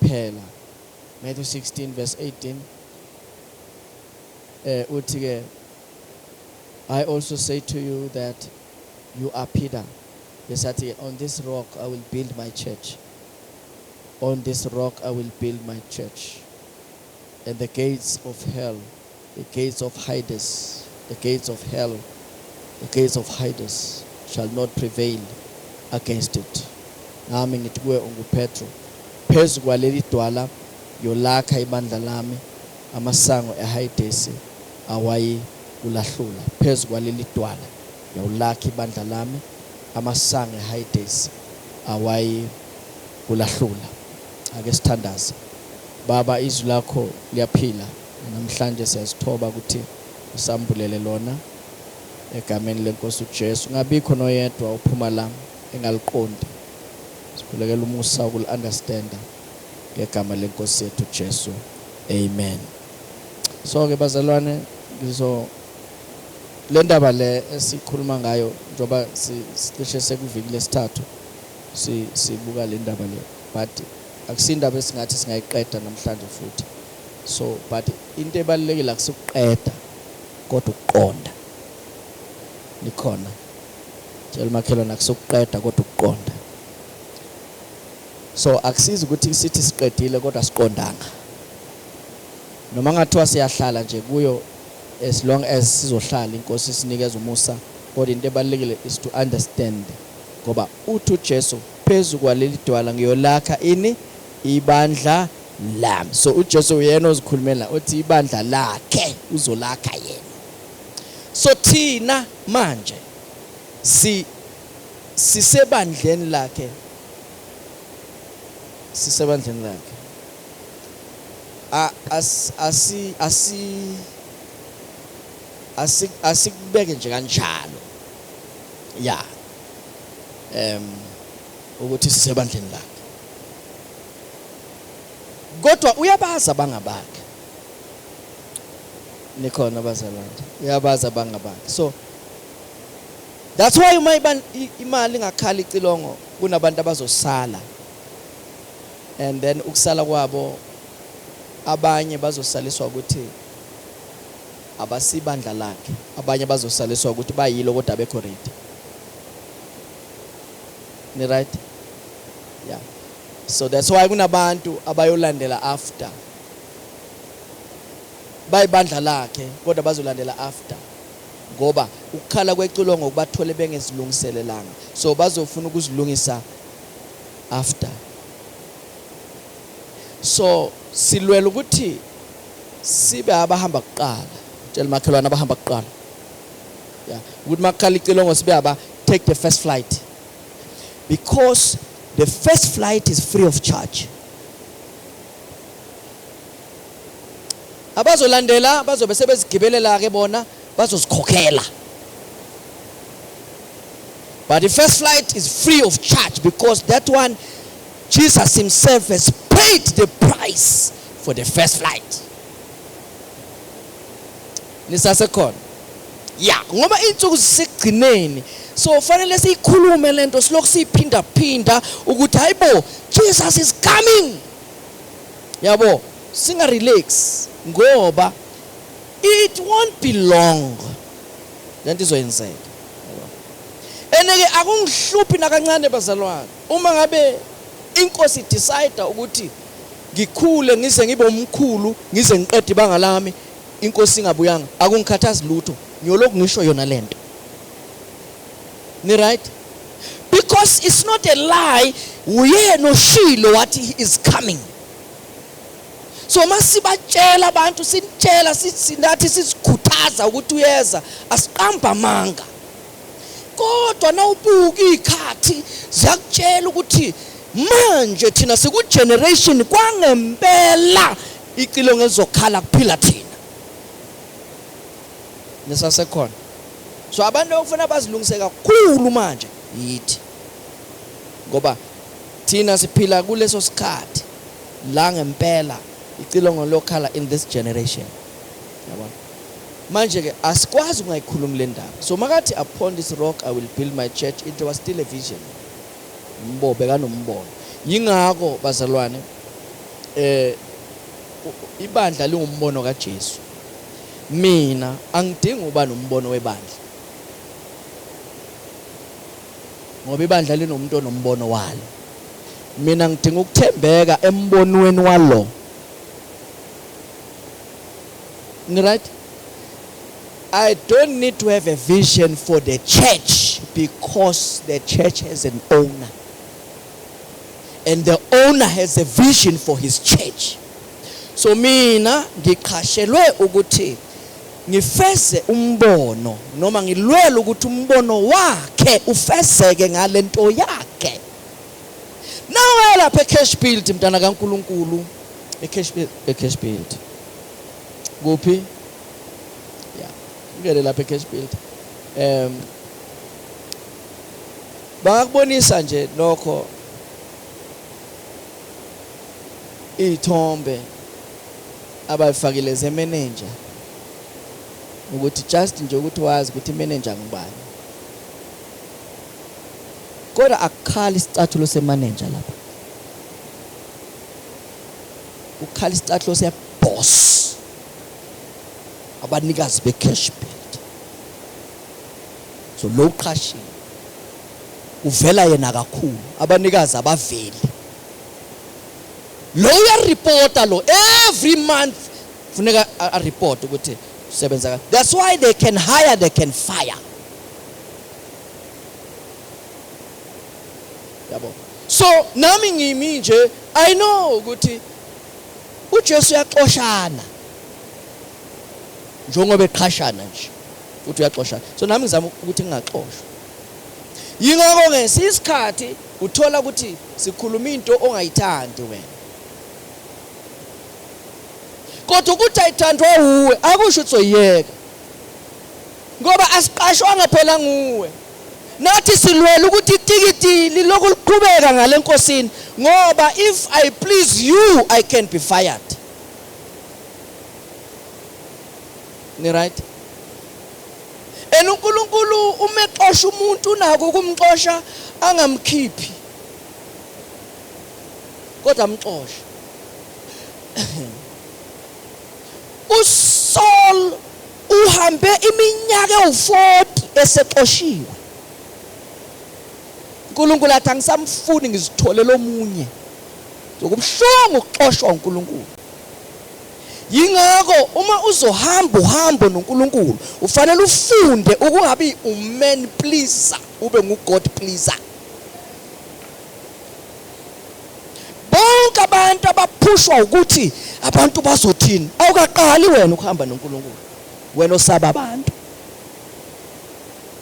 kuphela. Matthew 16 verse 18 uthi ke, I also say to you that you are Peter. Besathi, on this rock I will build my church. On this rock I will build my church. And the gates of hell, the gates of Hades, the gates of hell, the gates of Hades shall not prevail against it. Nami ngithi kuwe unguPetro, phezu kwaleli dwala yolakha ibandla lami, amasango eHades awayi kulahlula. Phezu kwaleli dwala yolakha ibandla lami, amasango eHades awayi kulahlula. Ake sithandaze. Baba, izwi lakho liyaphila. Namhlanje siyazithoba ukuthi usambulele lona egameni lenkosi uJesu. Ngabikho noyedwa uphuma la engaliqondi. Sikhulekela umusa ukul-understanda ngegama lenkosi yethu uJesu. Amen. So ke bazalwane, le ndaba le esikhuluma ngayo njoba sicishe sekuviki lesithathu sibuka le ndaba le, but akusindaba esingathi singayiqeda namhlanje futhi. So but into ebalulekile akusukuqeda kodwa ukuqonda. Likhona tshela makhelwane akusukuqeda kodwa ukuqonda. So akusizi ukuthi sithi siqedile kodwa siqondanga. Noma ngathiwa siyahlala nje kuyo as long as sizohlala inkosi sinikeza umusa, kodwa into ebalulekile is to understand ngoba uthi uJesu phezu kwaleli dwala ngiyolakha ini ibandla lami. So uJesu uyena ozikhulumela uthi ibandla lakhe uzolakha yena. So thina manje sisebandleni lakhe, sisebandleni lakhe. Asikubeke nje kanjalo. Yeah. Ukuthi sisebandleni lakhe. Kodwa uyabaza bangabakhe. Nikhona bazalwane. Uyabaza bangabakhe. So that's why imali ngakhali icilongo kunabantu abazosala. And then ukusala kwabo abanye bazosaliswa ukuthi abasibandla lakhe, abanye bazosaliswa ukuthi bayilo kodwa abekho ready. Ni right? Yeah. So that's why kunabantu abayolandela after. Bayibandla lakhe kodwa bazolandela after. Ngoba ukukhala kweculongo kubathole bengezilungiselelanga. So bazofuna ukuzilungisa after. So silwela ukuthi sibe abahamba kuqala. Tshela makhelwane abahamba kuqala. Yeah. Ukuthi makhala icilongo sibe aba take the first flight. Because the first flight is free of charge. Abazolandela bazobe sebezigibelela ke bona bazozikhokhela. But the first flight is free of charge because that one Jesus himself has paid the price for the first flight. Nisasekhona. Yeah, ngoba insuku zisigcineni. So fanele siyikhulume lento silokhu siphinda phinda ukuthi hayibo Jesus is coming. Yabo, singa relax ngoba it won't be long. Lento izoyenzeka. Eneke akungihluphi nakancane bazalwane. Uma ngabe inkosi decide ukuthi ngikhule ngize ngibe umkhulu ngize ngiqede ibanga lami, inkosi ingabuyanga, akungikhathazi lutho. Ngiyoloku ngisho yona lento. Ni right? Because it's not a lie. Uyena oshilo what he is coming. So masibatshela abantu sitshela sindathi sisikhuthaza ukuthi uyeza asiqamba manga. Kodwa nawubuka ikhathi ziyakutshela ukuthi manje thina siku generation kwangempela icilongo ezokhala kuphila thina. Nisasekhona. So abantu okufuna bazilungise kakhulu manje yithi. Ngoba thina siphila kuleso sikhathi la ngempela icilongo lokhala in this generation. Yabona. Manje ke asikwazi ungayikhuluma le ndaba. So makathi upon this rock I will build my church, it was still a vision. Mbobe kanombono. Yingakho bazalwane ibandla lingumbono kaJesu. Mina angidingi uba nombono webandla, ngoba ibandla linomuntu onombono walo. Mina ngidinga ukuthembeka embonweni walo. Right? I don't need to have a vision for the church because the church has an owner. And the owner has a vision for his church. So mina ngiqashelwe ukuthi ngifeze umbono noma ngilwele ukuthi umbono wakhe ufezeke ngalento yakhe. Nawe lapha eCash Build mntana kaNkuluNkulu, eCash Build. Kuphi? Yeah. Ngene lapha eCash Build. Bakubonisa nje lokho ithombe abafakile ze manager ukuthi just nje ukuthi wazi ukuthi manager ngubani. Kodwa akukhala isicathulo semanager lapha. Ukukhala isicathulo seboss. Abanikazi beCash Build. So lo uqashile uvela yena kakhulu, abanikazi abaveli. Lo uyareporta lo every month funeka a report ukuthi usebenza. That's why they can hire, they can fire. Yabo. So nami ngimi nje I know ukuthi uJesu uyaxoshana. Njengoba eqhashana nje uthi uyaxoshana. So nami ngizama ukuthi ngingaxoshwa. Yingakho ngesisikhathi uthola ukuthi sikhuluma into ongayithandi wena. Kodwa ukuthi ayithandwa uwe akusho ukuthi uyeka. Ngoba asiqashwanga phela nguwe. Nathi silwela ukuthi itikiti liloku liqhubeka ngale nkosini ngoba if I please you I can be fired. Ni right? uNkulunkulu umeqosha umuntu nako kumxosha angamkhiphi. Kodwa amxosha. uSaul uhambe iminyaka ewu40 esexoshiwe. uNkulunkulu athi angisamfuni ngizitholele omunye. Zokubuhlungu ukuxoshwa uNkulunkulu. Yingakho uma uzohamba uhambo noNkulunkulu ufanele ufunde ukungabi uman pleaser ube nguGod pleaser. Bonke abantu abaphushwa ukuthi abantu bazothini awukaqali wena ukuhamba noNkulunkulu. Wena osaba abantu.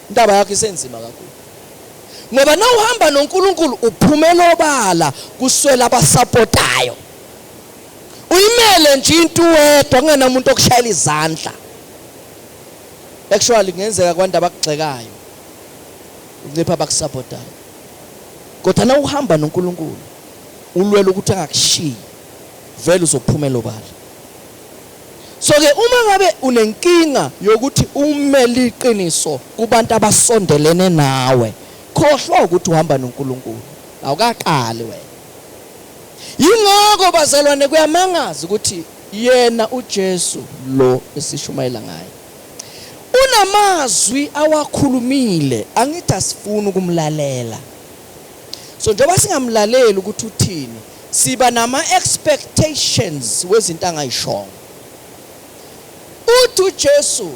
Indaba yakho isenzima kakhulu. Ngoba na uhamba noNkulunkulu uphumela obala kuswela abasupportayo. Uyimele nje into wedwa kungena umuntu okushayela izandla. Actually kungenzeka kwabantu abakugxekayo. Uncipha abakusupportayo. Kodwa na uhamba noNkulunkulu ulwela ukuthi angakushiyi vele uzophumela obala. So ke uma ngabe unenkinga yokuthi umele iqiniso kubantu abasondelene nawe, khohlwa ukuthi uhamba noNkulunkulu. Awukaqali wena. Yingakho bazalwane kuyamangaza ukuthi yena uJesu lo esishumayela ngaye unamazwi awakhulumile, angithi asifuni ukumlalela. So njengoba singamlaleli ukuthi uthini, siba nama expectations wezinto angayishongo. Uthi uJesu,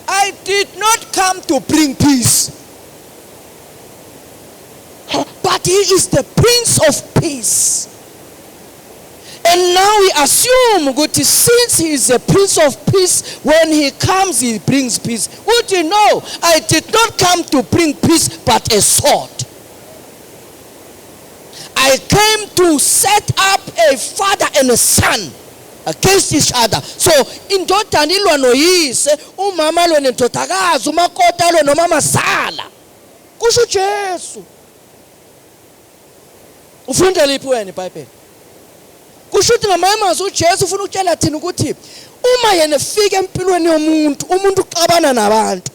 I did not come to bring peace, but he is the Prince of Peace. And now we assume that since he is a Prince of Peace, when he comes he brings peace. Would you know, I did not come to bring peace but a sword. I came to set up a father and a son against each other. So indodana ilwa noyise, umama alwe nendodakazi, umakoti alwe nomama sala. Kusho uJesu. Ufunda liphi wena iBhayibheli? Kusho ukuthi ngamazwi uJesu ufuna ukutshela thina ukuthi uma yena efika empilweni yomuntu, umuntu uxabana nabantu.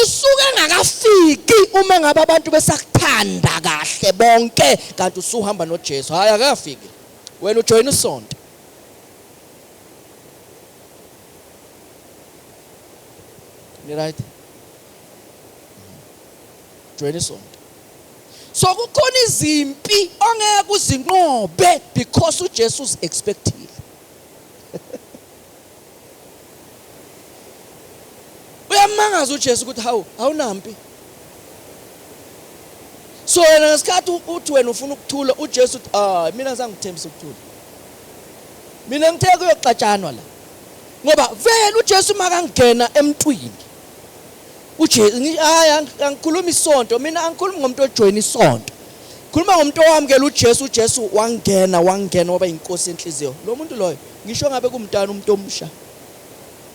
usuke engakafiki uma ngabe abantu besakuthanda kahle bonke kanti usuhamba noJesu hayi akafiki wena ujoin isonto ni right join isonto so kukhona izimpi ongeke uzinqobe because uJesu is expected uyamangaza uJesu ukuthi hawu awunampi so wena ngesikhathi uthi wena ufuna ukuthula uJesu uthi mina ngizangithembisa ukuthula mina ngithe kuyoxatshanwa la ngoba vele uJesu makangena emntwini uJesu hayi angikhuluma isonto mina angikhulumi ngomuntu ojoin isonto khuluma ngomuntu owamkela uJesu wangena waba inkosi enhliziyo lo muntu loyo ngisho ngabe kumntana umuntu omsha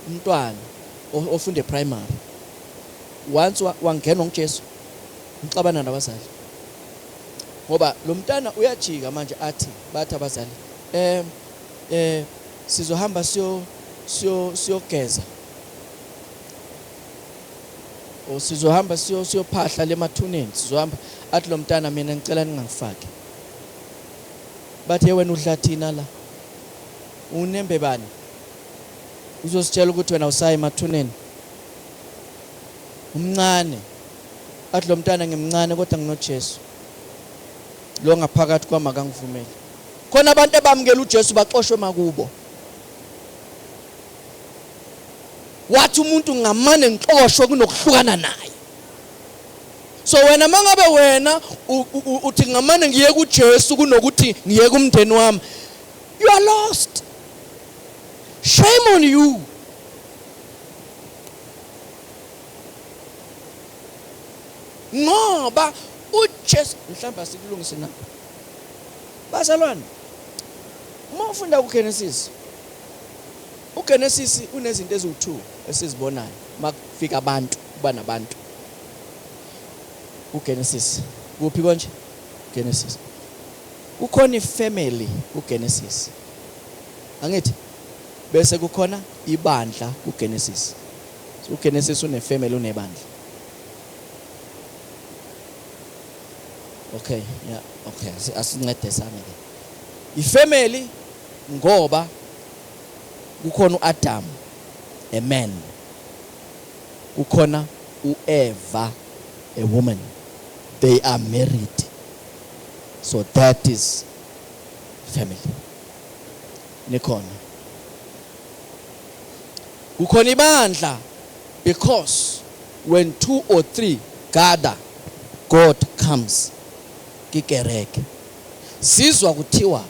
umntwana ofunde primary once wangena ngoJesu ngixabana nabazali ngoba lo mntana uyajika manje bathi abazali sizohamba siyogeza o sizohamba siyophahla lemathuneni sizohamba athi lo mntana mina ngicela ningangifaki bathi wena udlathina la unembe bani uzositshela ukuthi wena usayi emathuneni umncane athi lo mntana ngimncane kodwa nginoJesu lo ngaphakathi kwami akangivumeli khona abantu abamukela uJesu baxoshwe makubo wathi umuntu ngamane ngixoshwe kunokuhlukana naye so wena mangabe wena uthi ngamane ngiye kuJesu kunokuthi ngiye kumndeni wami you are lost shame on you ngoba uJesu mhlawumbe asikulungise na bazalwane uma ufunda uGenesis unezinto eziwu2 esizibonayo makufika abantu kuba nabantu uGenesis kuphi konje Genesis kukhona ifamily uGenesis angithi bese kukhona ibandla uGenesis uGenesis unefamily unebandla okay yeah okay asincede sami ke ifamily ngoba kukhona uAdam a man kukhona uEva a woman they are married so that is family nikhona kukhona ibandla because when 2 or 3 gather God comes kikereke sizwa kuthiwa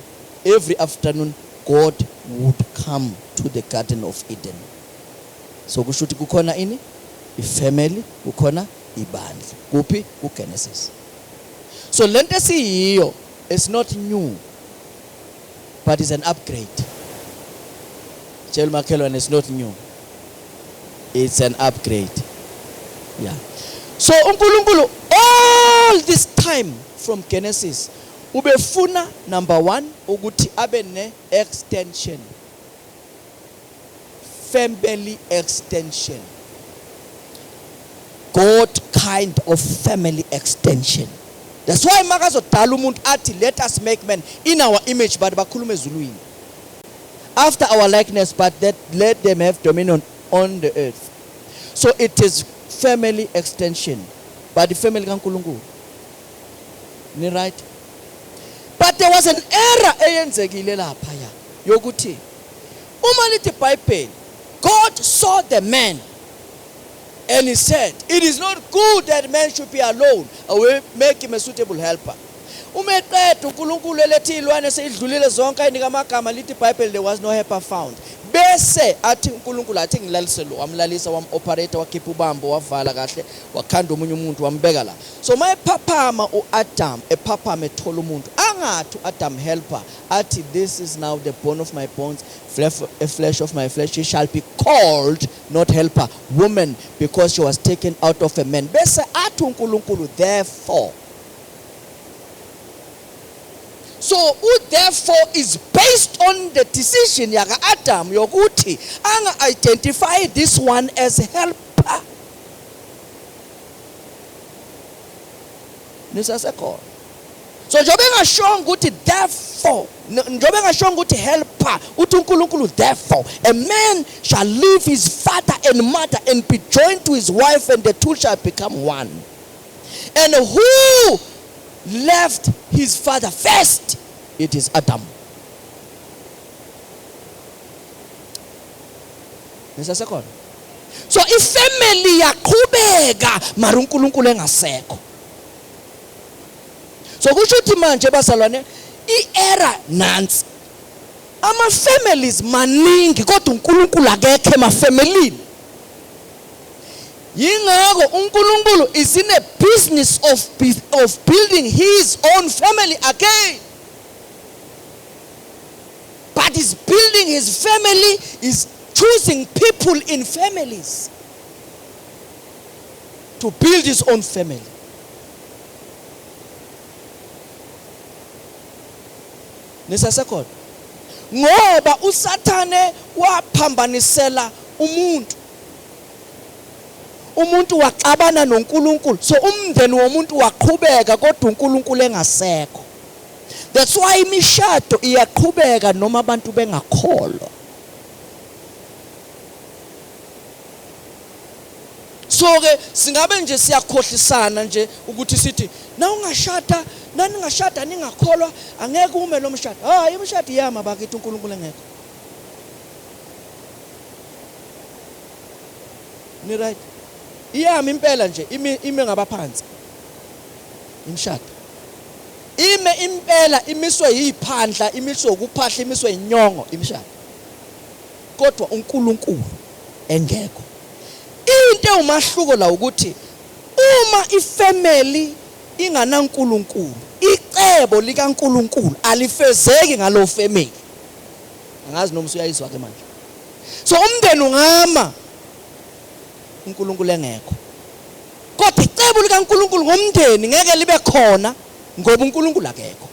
every afternoon God would come to the Garden of Eden so kusho ukuthi kukhona ini ifamily kukhona ibandla kuphi uGenesis so lento esiyiyo is not new but is an upgrade tell makhelwane is not new it's an upgrade yeah so uNkulunkulu all this time from Genesis ubefuna number 1 ukuthi abe ne extension family extension God kind of family extension that's why makazodala umuntu athi let us make man in our image but bakhuluma ezulwini after our likeness but that let them have dominion on the earth so it is family extension but the family kaNkulunkulu ni right but there was an error eyenzekile lapha ya yokuthi uma lithi Bible God saw the man and he said it is not good that man should be alone I will make him a suitable helper umeqeda uNkulunkulu elethi ilwane seyidlulile zonke ayinika amagama lithi Bible there was no helper found bese athi uNkulunkulu athi ngilalise lo wamlalisa operator wakhipha ubambo wavala kahle wakhanda umunye umuntu wambeka la so mayephaphama uAdam ephaphama ethola umuntu angathi uAdam helper athi this is now the bone of my bones flesh of my flesh she shall be called not helper woman because she was taken out of a man bese athi uNkulunkulu therefore so therefore is based on the decision yaka Adam yokuthi anga identify this one as helper nisasekhona. So njobe ngashonga ukuthi therefore, njobe ngashonga ukuthi helper, uthi uNkulunkulu therefore a man shall leave his father and mother and be joined to his wife and the two shall become one. And who left his father first? It is Adam. Nisasekhona. So ifamily yaqhubeka mara uNkulunkulu engasekho. So kusho ukuthi manje bazalwane iera nansi. Ama families maningi kodwa uNkulunkulu akekho emafamilini. Yingakho uNkulunkulu is in a business of building his own family again. But he's building his family, is choosing people in families to build his own family. Nisasekhona. Ngoba uSathane waphambanisela umuntu. Umuntu waxabana noNkulunkulu. So umndeni womuntu waqhubeka kodwa uNkulunkulu engasekho. That's why imishado iyaqhubeka noma abantu bengakholwa. So ke singabe nje siyakhohlisana nje ukuthi sithi na ungashada nani ngashada ningakholwa angeke ume lo mshado. Hayi imshado yama bakithi uNkulunkulu engekho. Ni right? Iyami impela nje ime ngabaphansi. Imshado. Ime impela imiswe yiphandla, imiswe ukuphahla, imiswe inyongo imshado. Kodwa uNkulunkulu engekho. Into umahluko la ukuthi uma ifamily inganaNkulunkulu, icebo likaNkulunkulu alifezeki ngalo family. Angazi noma usuyayizwa ke manje. So umndeni ungama uNkulunkulu engekho. Kodwa icebo likaNkulunkulu ngomndeni ngeke libe khona ngoba uNkulunkulu akekho.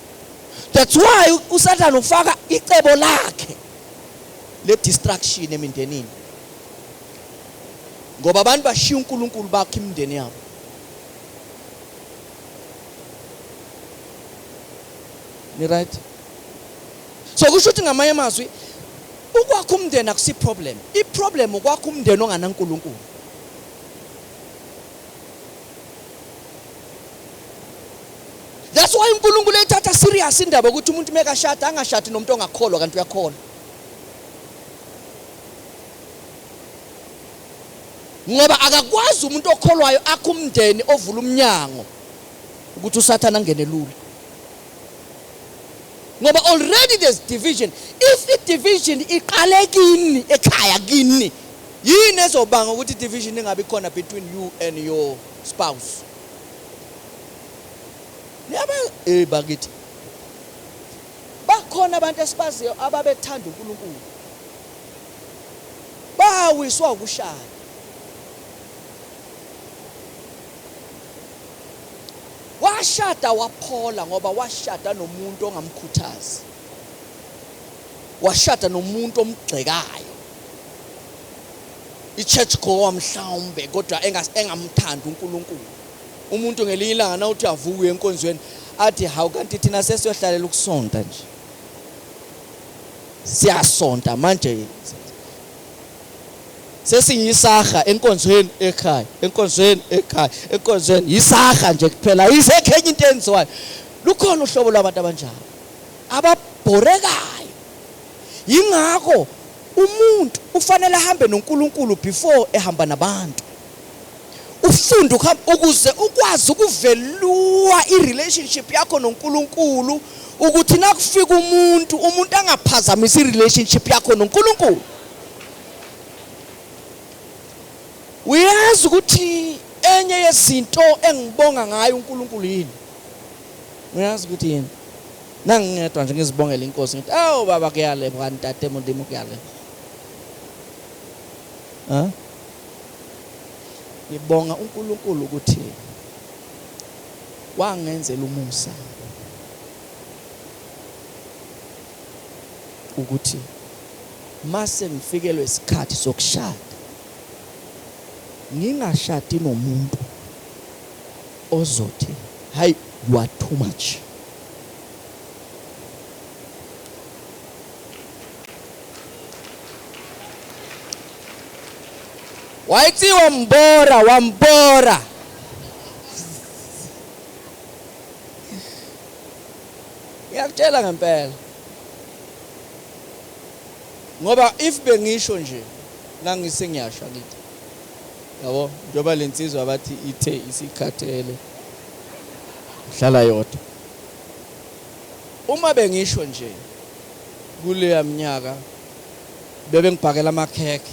That's why uSathane ufaka icebo lakhe le distraction emindenini. Ngoba abantu bashiya uNkulunkulu bakhe imindeni yabo. Ni right? So kusho ukuthi ngamanye amazwi ukwakha umndeni akusi problem. I-problem ukwakha umndeni onganaNkulunkulu. That's why uNkulunkulu ethatha serious indaba ukuthi umuntu mekashada angashadi nomuntu ongakholwa kanti uyakholwa. Ngoba akakwazi umuntu okholwayo akho umndeni ovula umnyango ukuthi uSathane angene lula. Ngoba already there's division. If the division iqale kini ekhaya kini, yini ezobanga ukuthi division ingabi khona between you and your spouse? Niyaba bakithi. Bakhona abantu esibaziyo ababethanda uNkulunkulu. Bawiswa ukushaya. Washada waphola ngoba washada nomuntu ongamkhuthazi. Washada nomuntu omgxekayo. I-church goer mhlawumbe kodwa engamthanda uNkulunkulu. Umuntu ngelinye ilanga na uthi avuke enkonzweni athi hawu kanti thina sesiyohlalela ukusonta nje. Siyasonta manje. Sesiyisaga enkonzweni ekhaya, enkonzweni ekhaya, enkonzweni yisaga nje kuphela. Isekho enye into enziwayo. Lukhona uhlobo lwabantu abanjalo. Ababhorekayo. Yingakho umuntu ufanele ahambe noNkulunkulu before ehamba nabantu. Ufunda ukuze ukwazi ukuvelua irelationship yakho noNkulunkulu ukuthi nakufika umuntu angaphazamisa irelationship yakho noNkulunkulu. Uyazi ukuthi enye yezinto engibonga ngayo uNkulunkulu yini? Uyazi ukuthi yini? Nangingedwa nje ngizibongela inkosi ngithi awu baba kuyale kantate mondimo kuyale. Ngibonga uNkulunkulu ukuthi wangenzela umusa ukuthi mase ngifikelwe isikhathi sokushada ngingashadi nomuntu ozothi hayi You are too much. Wayithi wambora. Ngiyakutshela ngempela. Ngoba if bengisho nje ngangisengiyasha ngithi. Yabo, njoba lensizwa abathi ithe isikhathele. Hlala yodwa. Uma bengisho nje kuleya minyaka bebe ngibhakela amakhekhe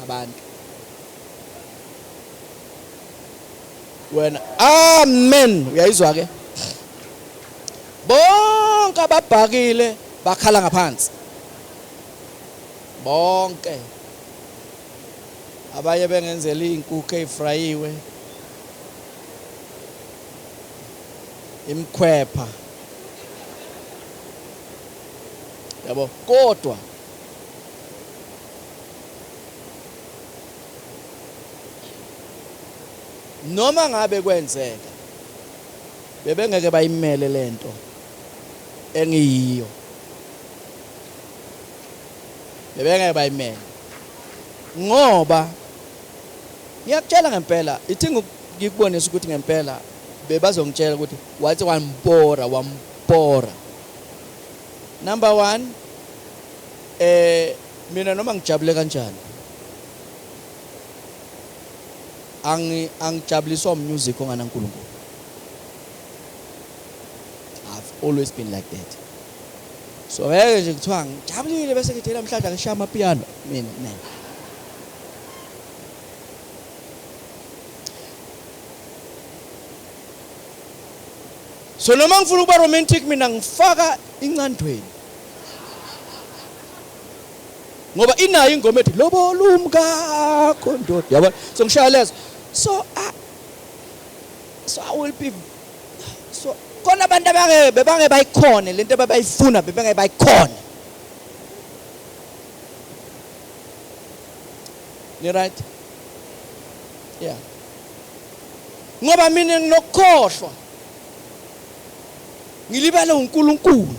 abantu. Wena amen uyayizwa ke? Bonke ababhakile bakhala ngaphansi. Bonke. Abaye bengenzela inkukhu ezifrayiwe. Imkhwepha. Yabo, kodwa noma ngabe kwenzeka bebengeke bayimele lento engiyiyo. Bebengeke bayimele. Ngoba ngiyakutshela ngempela, ithi ngikubonisa ukuthi ngempela bebazongitshela ukuthi wathi wampora. Number 1, mina noma ngijabule kanjani angijabuliswa umusic onganaNkulunkulu. I've always been like that. So ngeke nje kuthiwa ngijabulile bese ngithela mhlawumbe ngishaya amapiano mina ne. So noma ngifuna ukuba romantic mina ngifaka incandweni. Ngoba inayo ingoma ethi lobola umkakho ndoda. Yabo, so ngishaya lezo. So I will be so kona abantu bebange bayikhona lento abayifuna bebange bayikhona. You right? Yeah. Ngoba mina nginokhohlwa. Ngilibala uNkulunkulu.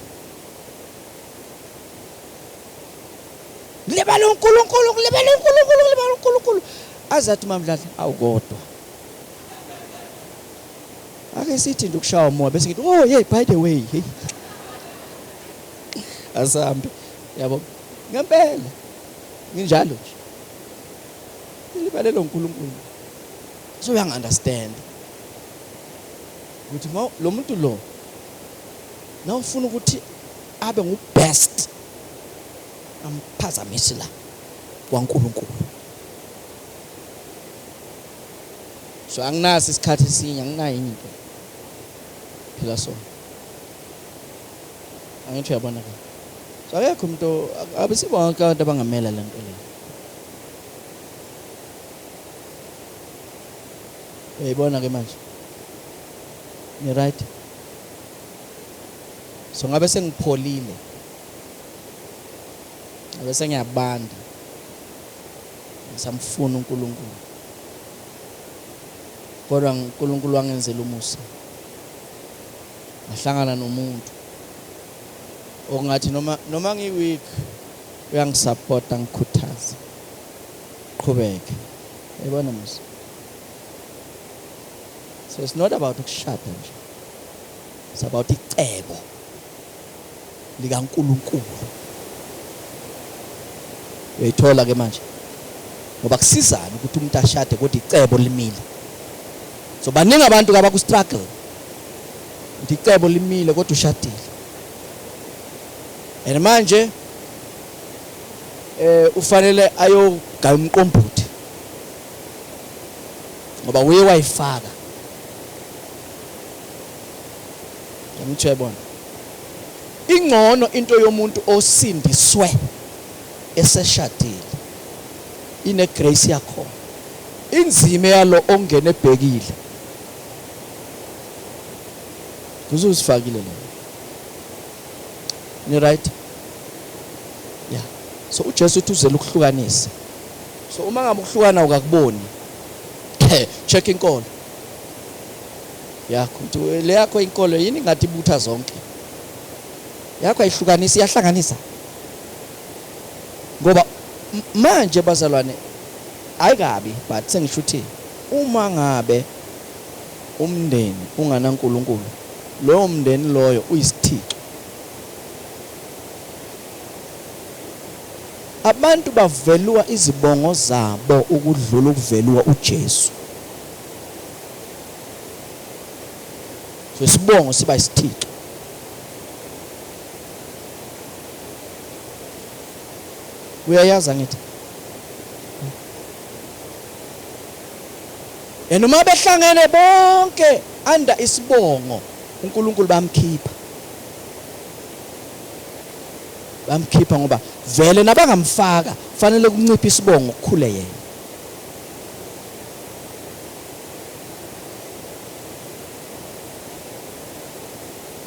Libala uNkulunkulu. Azathi mamdlala awukodwa. Ake sithi ndokushaya umoya bese ngithi oh hey by the way hey. Asambe. Yabo. Ngempela. Nginjalo nje. Libalela uNkulunkulu. So uyangi-understand. Ukuthi lo muntu lo na ufuna ukuthi abe ngubest amphazamisi la kwaNkulunkulu. So anginazi isikhathi esinye anginayo into. Phela so. Angitsho yabona ke. So akekho umuntu abesibonke abantu abangamela lento le. Uyayibona ke manje. Ni right? So ngabe sengipholile. Ngabe sengiyabanda. Ngisamfuna uNkulunkulu. Kodwa uNkulunkulu wangenzela umusa. Ngahlangana nomuntu okungathi noma ngiweak uyangisupport ngikhuthaza. Qhubeke. Uyabona musa. So it's not about ukushada nje. It's about icebo likaNkulunkulu. Uyayithola ke manje. Ngoba kusizana ukuthi umuntu ashade kodwa icebo limile. So baningi abantu abaku struggle. Icebo limile kodwa ushadile. And manje ufanele ayogaya umqombothi. Ngoba uye wayifaka. Ngiyamtshebona. Ingcono into yomuntu osindiswe eseshadile. Ine grace yakho. Inzime yalo ongene ebhekile. Kuzusifakile lo. Ni right? Yeah. So uJesu uthi uzela ukuhlukanisa. So uma ngabe ukuhlukana ukakuboni. Check inkolo. yakho ukuthi le yakho inkolo yini ngathi ibutha zonke yakho ayihlukanisa iyahlanganisa ngoba manje bazalwane ayikabi but sengisho ukuthi uma ngabe umndeni unganaNkulunkulu lowo mndeni loyo uyisithixo abantu bavelwa izibongo zabo ukudlula ukuvelwa uJesu so isibongo siba isithixo uyayaza ngithi noma behlangene bonke under isibongo uNkulunkulu bamkhipha ngoba vele nabangamfaka fanele kuncipha isibongo ukukhule yena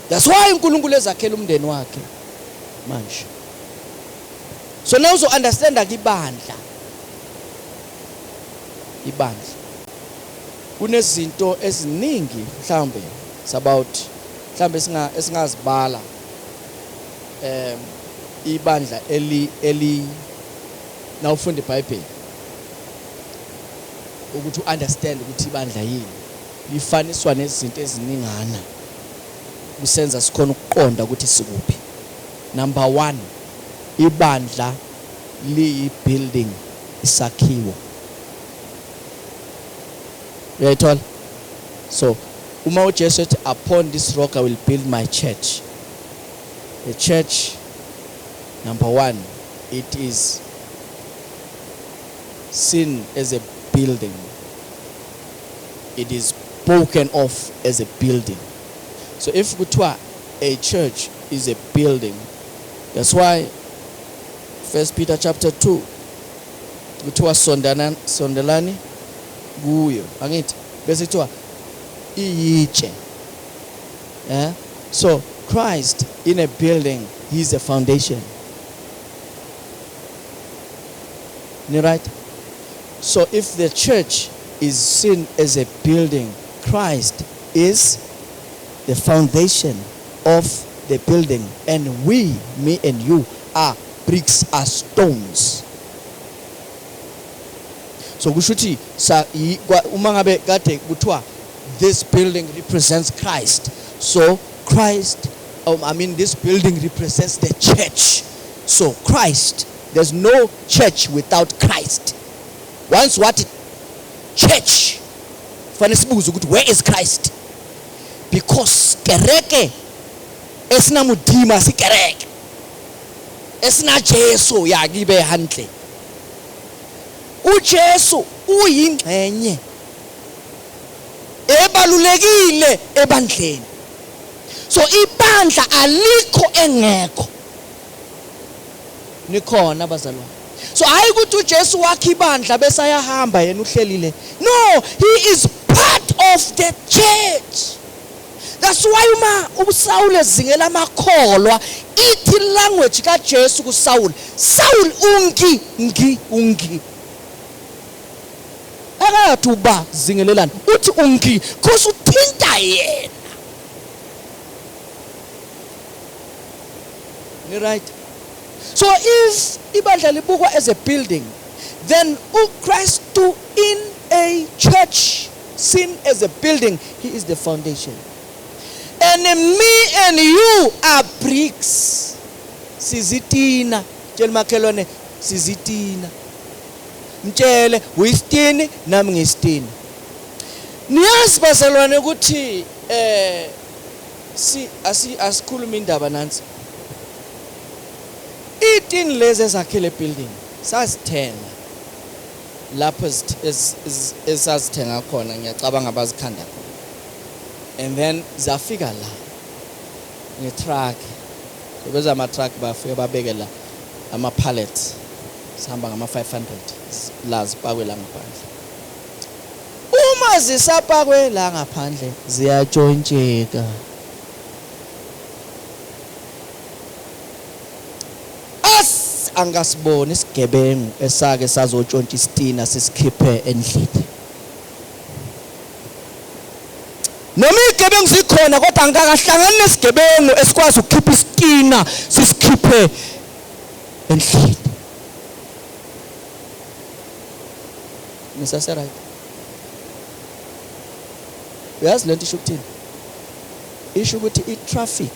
that's why uNkulunkulu ezakhela umndeni wakhe manje so now uzo understand ibandla kunezinto eziningi mhlambe about mhlambe esingazibala ibandla eli na ufunda iBhayibheli ukuthi understand ukuthi ibandla yini lifaniswa nezinto eziningana kusenza sikhona ukuqonda ukuthi sikuphi number 1 ibandla li building isakhiwo uyayithola so uma uJesu ethi upon this rock I will build my church the church number 1 it is seen as a building it is spoken of as a building so if kuthiwa a church is a building that's why 1 Peter chapter 2 kuthiwa sondelani kuyo angithi bese kuthiwa iyitshe so Christ in a building he is a foundation right so if the church is seen as a building Christ is the foundation of the building and we me and you are bricks are stones so kushuthi uma ngabe kade kuthiwa this building represents Christ so Christ this building represents the church so Christ there's no church without Christ once what church fanele sibuze ukuthi where is Christ because kereke esinamudima sikereke esina Jesu yakibe handle uJesu uyingxenye ebalulekile ebandleni so ibandla alikho engekho nikhona abazalwane so hayi ukuthi uJesu wakhe ibandla bese ayahamba yena uhlelile no he is part of the church that's why uma uSaul ezingela amakholwa ithi language kaJesu kuSaul Saul ungi akathi uba zingelelana uthi ungi because uthinta yena ni right so if ibandla libukwa as a building then Christ too in a church seen as a building he is the foundation and me and you are bricks sizitina tshela makhelwane sizitina mtshele uyistini nami ngistini niyazi bazalwane ukuthi asikhuluma indaba nansi itini lezi ezakhele building sasithenga lapho esazithenga khona ngiyacabanga bazikhanda khona and then zafika la ngetruck so beza ama truck bafike babeke la ama pallets sihamba ngama 500 la zipakwe la ngaphandle uma zisapakwe la ngaphandle ziyatshontsheka angasiboni isigebengu esake sazotshontsha isitina sesikhiphe endlini noma sikhona kodwa angakahlangani nesigebengu esikwazi ukukhipha isitina sisikhiphe endlini. Nisase right. Uyazi lento isho ukuthini? Isho ukuthi i-traffic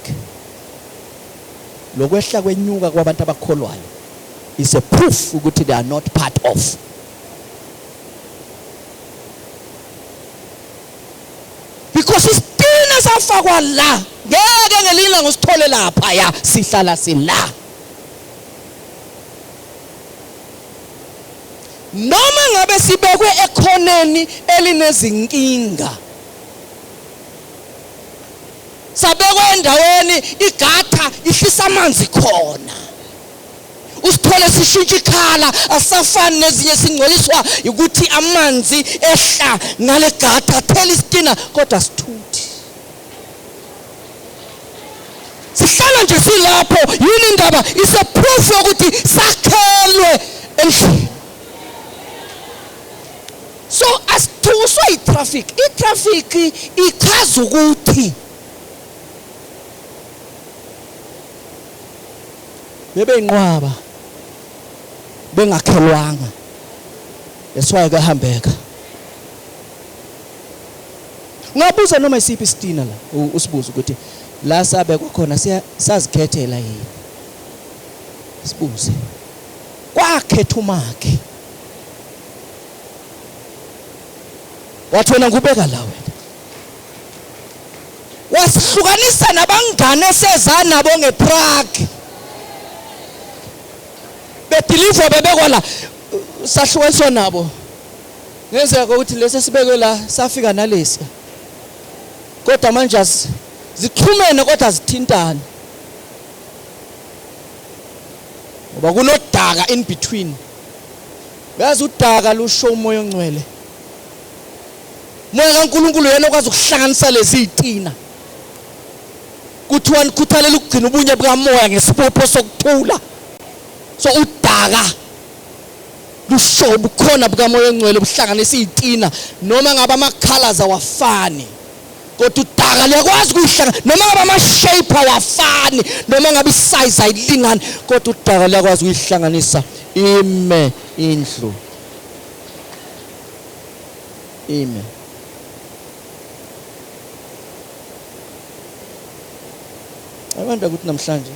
lokwehla kwenyuka kwabantu abakholwayo is a proof ukuthi they are not part of. Because isitina safakwa la ngeke ngelila ngosithole lapha ya sihlala sila. Noma ngabe sibekwe ekhoneni elinezinkinga, sabekwe endaweni igatha ihlisa amanzi khona, usithole sishintsha ikhala asafani nezinye singcoliswa ukuthi amanzi ehla ngale gatha thela isitina kodwa sithuthi. Sihlala nje silapho yini indaba is a proof ukuthi sakhelwe endlini. So as to so i-traffic ichaza ukuthi Bebenqwaba bengakhelwanga. That's why kahambeka. Ngabuza noma isiphi isitina la usibuza ukuthi la sabekwa khona sazikhethela yini. Sibuze. Kwakhetha umakhe. Wathi wena ngubeka la wena. wasihlukanisa nabangane eseza nabo ngePrague. Bedeliver bebekwa la Sahlukaniswa nabo. Ngenzeka ukuthi lesi sibekwe la safika nalesi. Kodwa manje zixhumene kodwa zithintana. Ngoba kunodaka in between. Uyazi udaka lusho umoya ongcwele. Moya kaNkulunkulu yena okwazi ukuhlanganisa lezi zitina. Kuthiwa nikuthalela ukugcina ubunye bukamoya ngesipopho sokuthula. So udaka lusho bukhona bukamoya ongcwele buhlanganisa izitina noma ngabe ama-colors awafani. Kodwa udaka liyakwazi ukuhlangana noma ngabe ama-shape awafani noma ngabe isize ayilingani kodwa udaka liyakwazi ukuyihlanganisa ime indlu. Ime. Abantu ukuthi namhlanje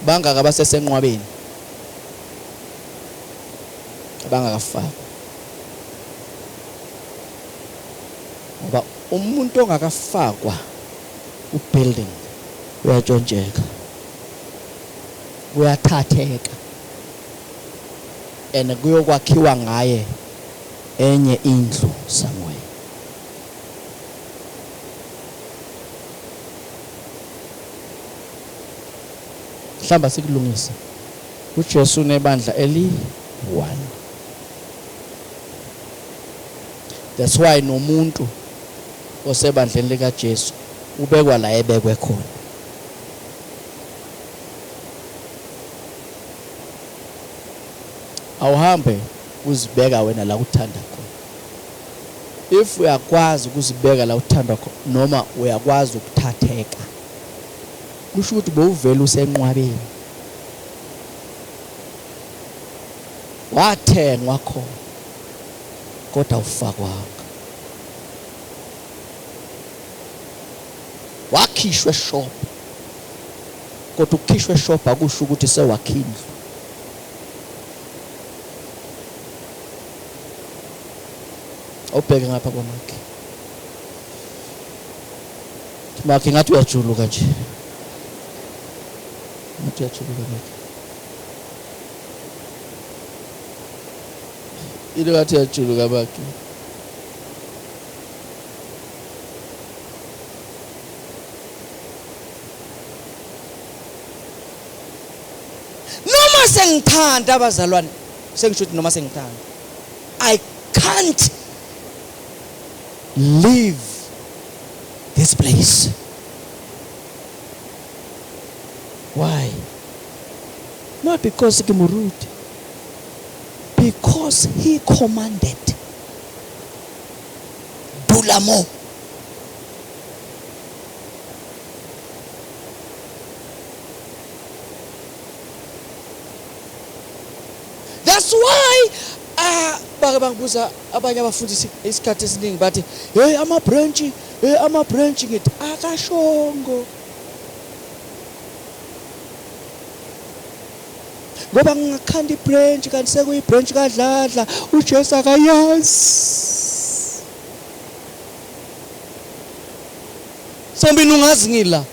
bangaka basesenqwabeni abangakafaka. Ngoba umuntu ongakafakwa ubuilding uyatshontsheka, uyathatheka, and kuyokwakhiwa ngaye enye indlu somewhere. Hlamba sikulungisa uJesu nebandla eli-1. That's why nomuntu osebandleni likaJesu ubekwa la ebekwe khona. Awuhambe uzibeka wena la uthanda khona. If uyakwazi ukuzibeka la uthanda khona noma uyakwazi ukuthatheka, kusho ukuthi bowuvela usenqwabeni. Wathengwa khona kodwa ufakwanga. Wakhishwe shop kodwa ukukhishwe shop akusho ukuthi sewakhindlu. Ubheke ngapha kwamakhe. Makhe ngathi uyajuluka nje. Ngathi uyajuluka makhe. Ile ngathi uyajuluka makhe. noma sengithanda abazalwane sengisho ukuthi noma sengithanda I can't leave this place. Why? Not because ke rude. Because he commanded. Dula mo. That's why bake bangibuza abanye abafundisi isikhathi esiningi bathi hey ama branch ngithi akashongo ngoba ngingakhanda ibranch kanti sekuyi branch kaDladla uJesu akayazi sombini ungazi ngila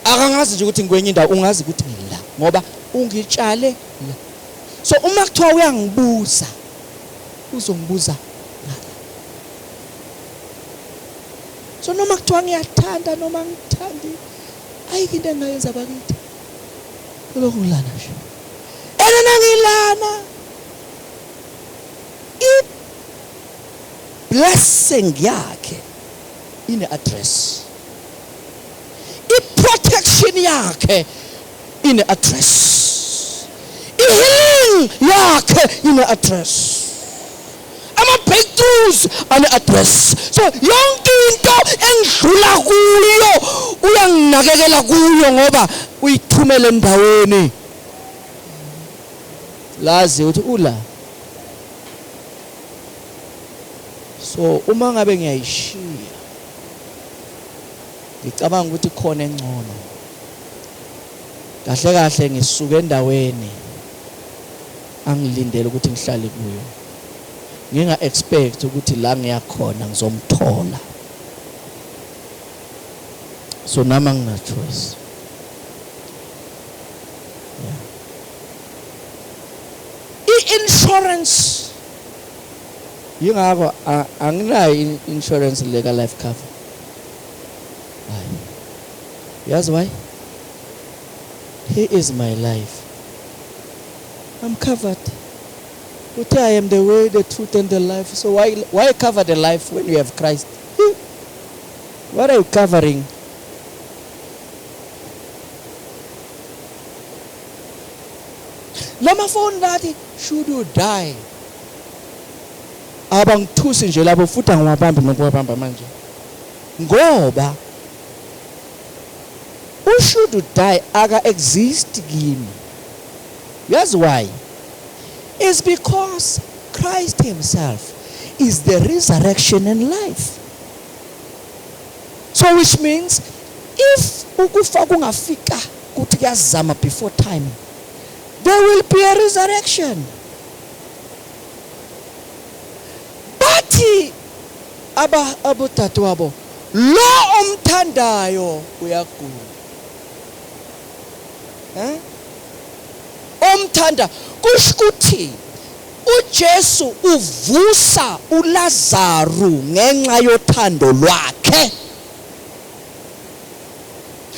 akangazi nje ukuthi ngikwenye indawo ungazi ukuthi ngila ngoba ungitshale la so uma kuthiwa uyangibuza uzongibuza ngala so noma kuthiwa ngiyathanda noma ngithandi ayike into engayenza bakithi lokho ngilana nje ngilana blessing yakhe ine address protection yakhe ine address healing yakhe ine address ama breakthroughs ane address so yonke into engidlula kuyo uyanginakekela kuyo ngoba uyithumele endaweni lazi uthi ula so uma ngabe ngiyayishiya ngicabanga ukuthi khona engcono kahle kahle ngisuka endaweni angilindele ukuthi ngihlale kuyo nginga expect ukuthi la ngiyakhona ngizomthola so nama ngina choice i-insurance yingakho anginayo insurance lega life cover yazi why he is my life I'm covered but I am the way the truth and the life so why cover the life when you have Christ what are you covering lama phone lathi should you die abangithusi nje labo futhi angwabambi nokuwabamba manje ngoba who should die aka exist kimi yazi why is because Christ himself is the resurrection and life so which means if ukufa kungafika kuthi kuyazama before time there will be a resurrection bathi abotatu wabo lo omthandayo uyagula omthanda kusho ukuthi uJesu uvusa uLazaru ngenxa yothando lwakhe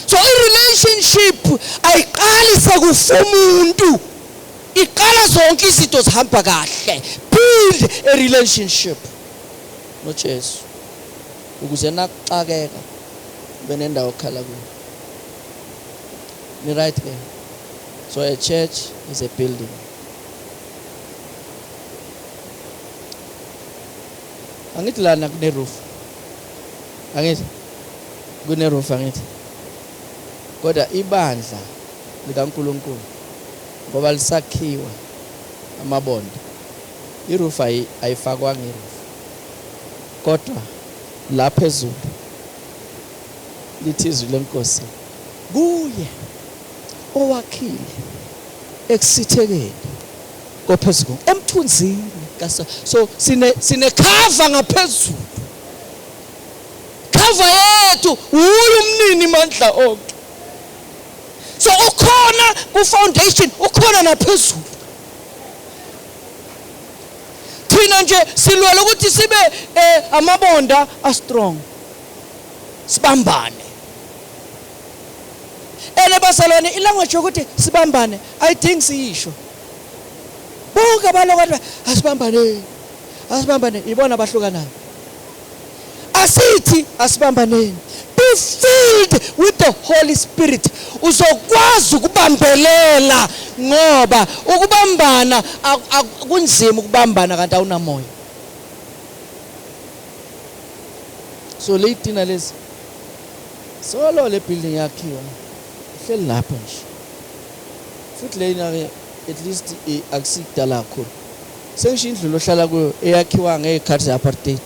so i-relationship ayiqali sekufa umuntu iqala zonke izinto zihamba kahle build a relationship noJesu ukuze nakuxakeka benendawo khala kuyo ni right ke so a church is a building angithi lana kune roof angithi kune roof angithi kodwa ibandla likaNkulunkulu ngoba lisakhiwa amabonde iroof ayifakwa ngeroof kodwa la phezulu lithi izwi lenkosi kuye owakhile ekusithekeni kophezulu emthunzini so sine cover ngaphezulu cover yethu uyu umnini mandla onke so ukhona ku foundation ukhona naphezulu thina nje silwela ukuthi sibe amabonda a strong sibambane basalwane ilanguage yokuthi sibambane I think siyisho bonke abalokwathi asibambane ibona abahlukanayo asithi asibambaneni be filled with the Holy Spirit uzokwazi ukubambelela ngoba ukubambana akunzima ukubambana kanti awunamoya so leyitina lezi solo le building yakhiwa hleli lapha nje futhi lena ke at least akusikudala kakhulu sengisho indlu lohlala kuyo eyakhiwa ngezikhathi ze-apartheid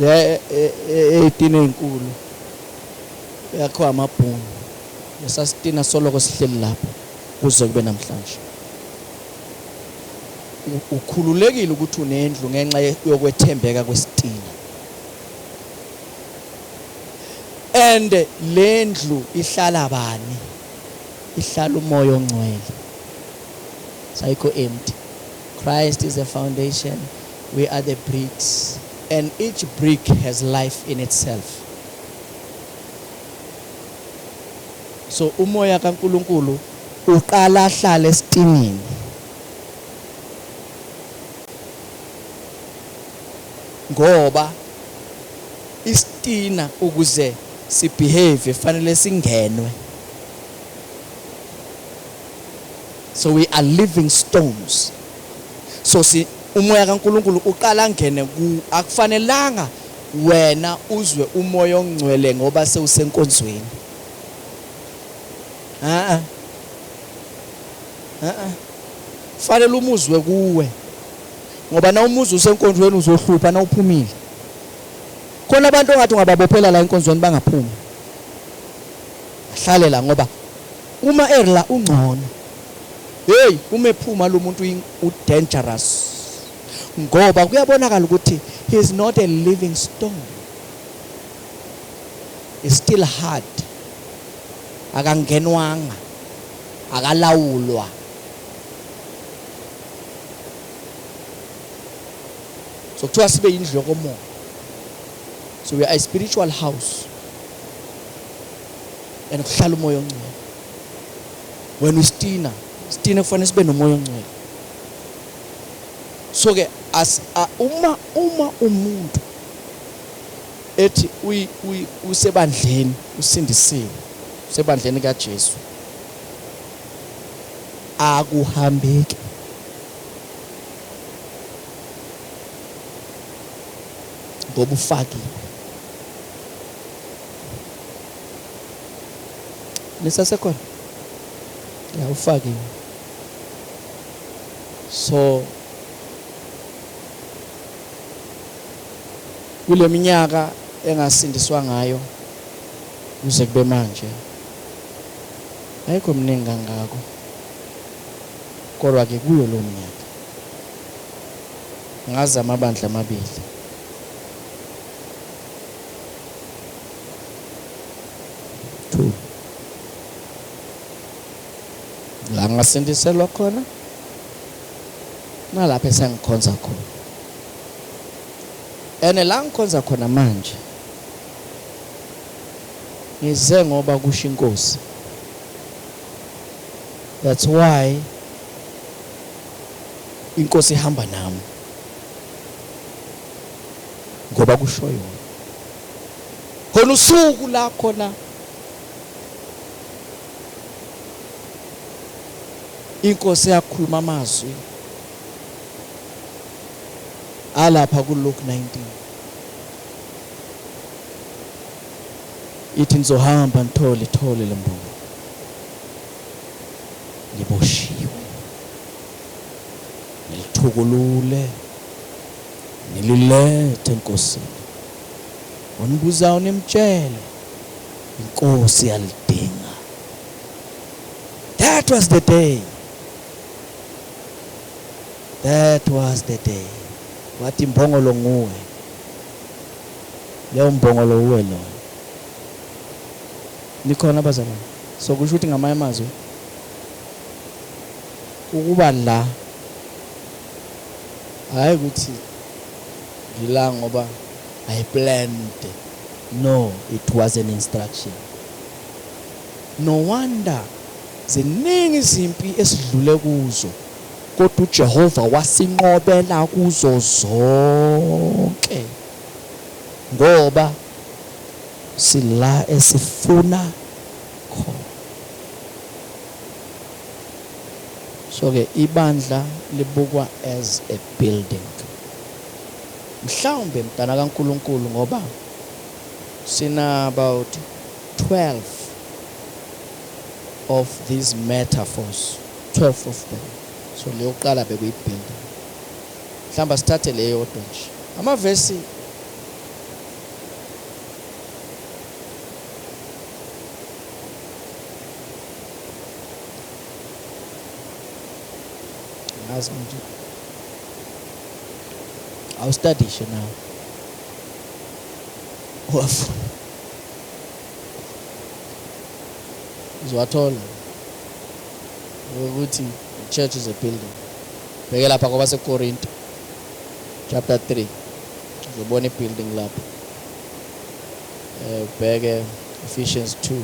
le eyitini ezinkulu yakhiwa amabhunu lesasitina soloko sihleli lapho kuze kube namhlanje ukhululekile ukuthi unendlu ngenxa yokwethembeka kwesitina and le ndlu ihlala bani ihlala umoya ongcwele sayikho empty. Christ is the foundation, we are the bricks, and each brick has life in itself. So umoya kaNkulunkulu uqala hlala esitinini ngoba isitina ukuze sibehave fanele singenwe. So we are living stones. So si umoya kaNkulunkulu uqala ngene ku akufanelanga wena uzwe umoya ongcwele ngoba sewusenkonzweni. Fanele umuzwe kuwe ngoba na umuzi usenkonzweni uzohlupha na uphumile. Khona abantu ongathi ungababophela la enkonzweni bangaphumi. Hlale la ngoba uma erla ungcono. Hey, uma ephuma lo muntu dangerous. Ngoba kuyabonakala ukuthi he is not a living stone. It's still hard. Akangenwanga. Akalawulwa. So kuthiwa sibe yindlu yokomoya. So we are a spiritual house. And kuhlala umoya ongcwele. When we stina kufanele sibe nomoya ongcwele. So ke as uma umuntu ethi usebandleni usindisiwe usebandleni kaJesu akuhambeki ngoba ufaki nisasekhona ya ufaki. So kule minyaka engasindiswa ngayo kuze kube manje ayikho mningi kangako kodwa ke kuyo lo minyaka ngaza amabandla amabili la ngasindiselwa khona nalapha esengikhonza khona ene la ngikhonza khona manje ngize ngoba kusho inkosi. That's why inkosi ihamba nami ngoba kusho yona khona usuku la khona inkosi yakhuluma amazwi alapha ku Luke 19 ithi nizohamba nithole lembongo liboshiwe nilithukulule nililethe enkosini onibuzayo nimtshele inkosi yalidinga. That was the day. That was the day. Wathi imbongolo nguwe. Leyo mbongolo uwe lo. Nikhona abazalwane. So kusho ukuthi ngamanye amazwi ukuba la hayi ukuthi ngila ngoba I planned. No, it was an instruction. No wonder ziningi izimpi esidlule kuzo kodwa uJehova wasinqobela kuzo zonke ngoba sila esifuna khona. So ke ibandla libukwa as a building. Mhlawumbe mntana kaNkulunkulu ngoba sina about 12 of these metaphors, 12 of them. So leyoqala bekuyibhilda. Mhlamba sithathe leyo yodwa nje. Amavesi ngazi nje. Awustadishe now. Wafuna. Uzwathola ukuthi church is a building. Bheke lapha ngoba seKorinto chapter 3 uzobona ibuilding lapha. Bheke Ephesians 2.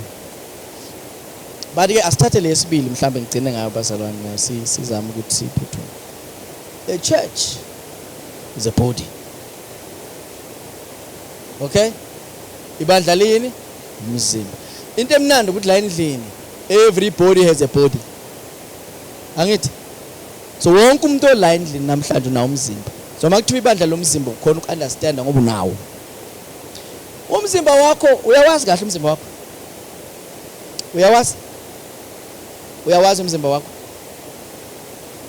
But ke asithathe lesibili mhlambe ngicine ngayo bazalwane sizama ukuthi siphuthuma. The church is a body. Okay? Ibandla lini? Umzimba. Into emnandi ukuthi la endlini everybody has a body. Angithi? So wonke umuntu ola endlini namhlanje unawo umzimba. So makuthiwa ibandla lomzimba khona ukunderstand ngoba unawo. Umzimba wakho uyawazi kahle umzimba wakho. Uyawazi? Uyawazi umzimba wakho?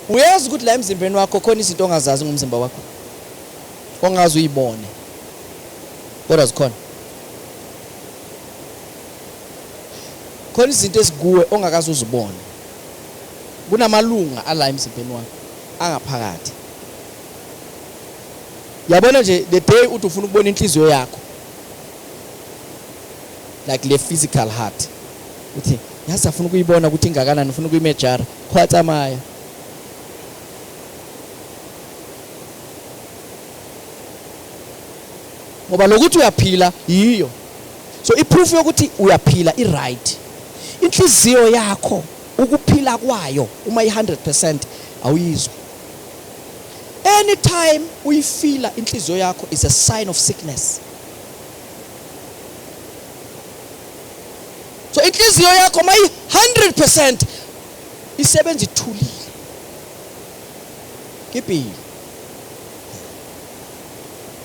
Uyazi ukuthi la emzimbeni wakho khona izinto ongazazi ngomzimba wakho. Ongazi uyibone. Kodwa zikhona. Khona izinto ezikuwe ongakazi uzibone. Kunamalunga ala emzimbeni wakho angaphakathi. Yabona nje the day uthi ufuna ukubona inhliziyo yakho. Like the physical heart. Uthi yazi afuna ukuyibona ukuthi ingakanani ufuna ukuyimejara khwatsamaya. Ngoba lokuthi uyaphila yiyo. So iproof yokuthi uyaphila i-right. Inhliziyo yakho ukuphila kwayo uma i100% awuyizwa. Anytime uyifila inhliziyo yakho is a sign of sickness. So inhliziyo yakho uma i100% isebenza ithulile. Kiphi?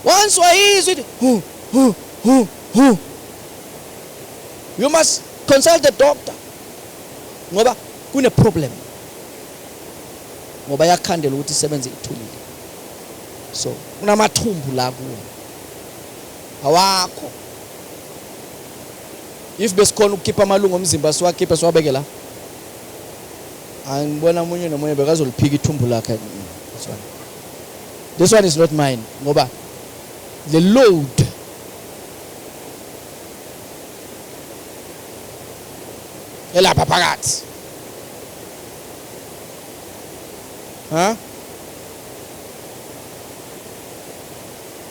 Once wayizwa it, you must consult the doctor. Ngoba kune problem. Ngoba yakhandela ukuthi isebenze ithulile. So kunamathumbu la kuwo. Awakho. If besikhona ukukhipha amalungu omzimba siwakhipha siwabeke la. Angibona umunye nomunye bekazoliphika ithumbu lakhe. This one is not mine. Ngoba the load elapha phakathi.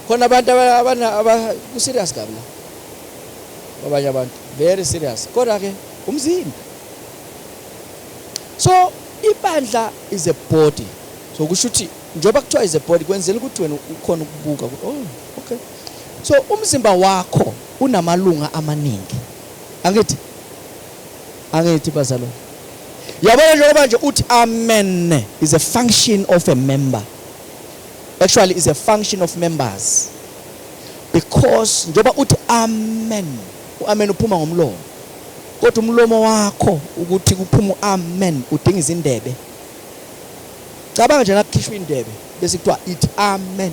Khona abantu ku serious kabi la. Abanye abantu very serious. Kodwa ke umzimba. So ibandla is a body. So kusho ukuthi njengoba kuthiwa is a body kwenzela ukuthi wena ukhona ukubuka. Oh, okay. So umzimba wakho unamalunga amaningi. Angithi bazalwane. Yabona njengoba nje uthi amen is a function of a member. Actually is a function of members. Because njengoba uthi amen, uamen uphuma ngomlomo. Kodwa umlomo wakho ukuthi kuphuma amen udinga izindebe. Cabanga nje nakukhishwa indebe bese kuthiwa ithi amen.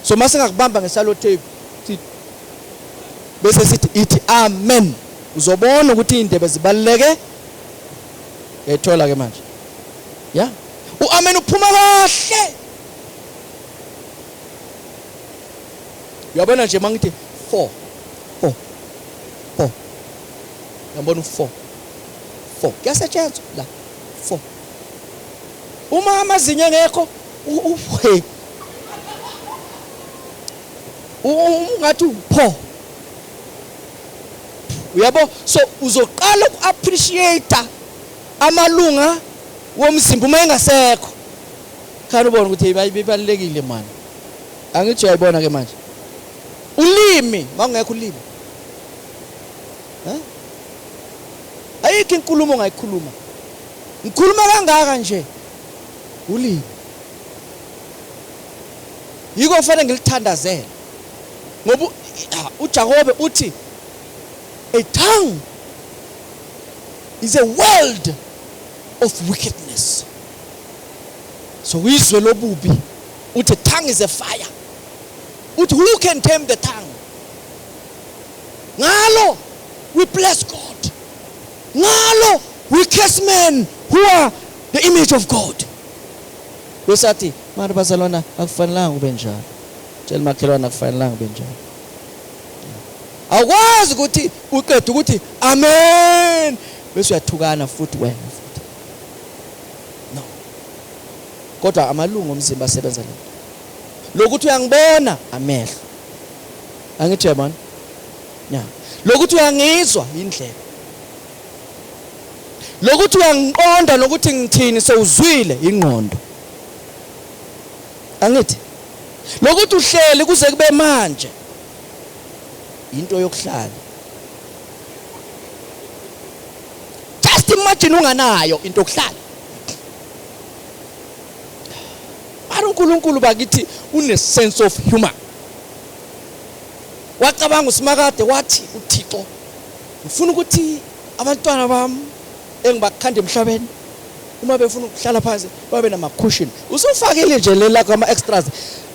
So mase ngakubamba ngesalo tape sithi bese sithi ithi amen. Uzobona ukuthi indebe zibaleke ethola ke manje. Yeah. Uamen uphuma kahle. Uyabona nje mangithi 4. Yabona u4. Kuyasetshenzwa la 4. Uma amazinyo ngekho ungathi upho. Uyabo so uzoqala ukuappreciate amalunga womzimba uma engasekho. Khani ubona ukuthi bayibalekile manje. Angithi uyayibona ke manje. Ulimi mangekho ulimi. Ayikho inkulumo ngayikhuluma. Ngikhuluma kangaka nje. Ulimi. Yiko kufanele ngilithandazele. Ngoba uJakobe uthi a tongue is a world of wickedness. So izwe lobubi uthi tongue is a fire. Uthi who can tame the tongue? Ngalo we bless God. Ngalo we curse men who are the image of God. Besathi manje bazalwana akufanelanga ube njalo. Tshela makhelwana akufanelanga ube njalo. Awukwazi ukuthi uqede ukuthi amen bese uyathukana futhi wena futhi. No. Kodwa amalungu omzimba asebenza lento. Lokuthi uyangibona amehlo. Angithi yabona? Yeah. Lokuthi uyangizwa indlela. Lokuthi uyangiqonda nokuthi ngithini sewuzwile ingqondo. Angithi? Lokuthi uhleli kuze kube manje. Into yokuhlala. Just imagine unganayo into yokuhlala. uNkulunkulu bakithi une sense of humor. Wacabanga uSimakade wathi uThixo ngifuna ukuthi abantwana bami engibakhanda emhlabeni uma befuna ukuhlala phansi babe nama cushion. Usufakile nje lela kwama extras.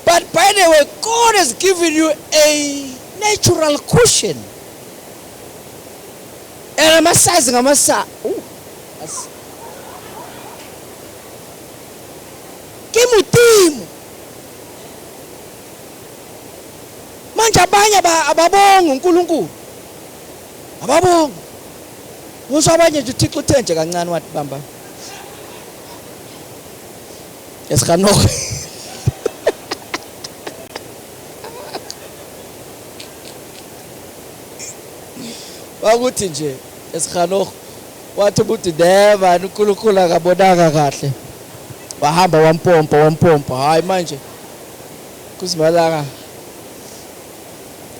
But by the way, God has given you a natural cushion. And amasize ngamasa. Kimutimu. Manje abanye ababonga uNkulunkulu. Ababonga. Ngisho abanye nje uThixo uthenje kancane wathi bamba. Esikhanoko. Wakuthi nje esikhanoko wathi ubuthi deva uNkulunkulu akabonanga kahle. Wahamba wampompa hayi manje kuzimalanga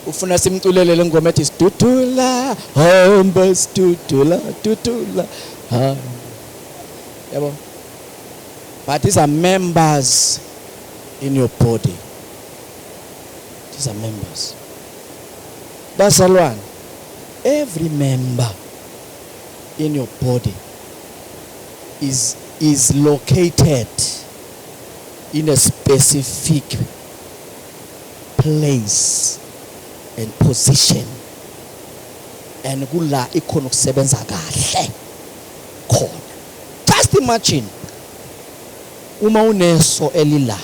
ufuna simculele lengoma ethi sidudula hamba sidudula dudula yabo. But these are members in your body. These are members. Bazalwane, every member in your body is located in a specific place and position, and kula ikhona ukusebenza kahle khona. Just imagine uma uneso elila,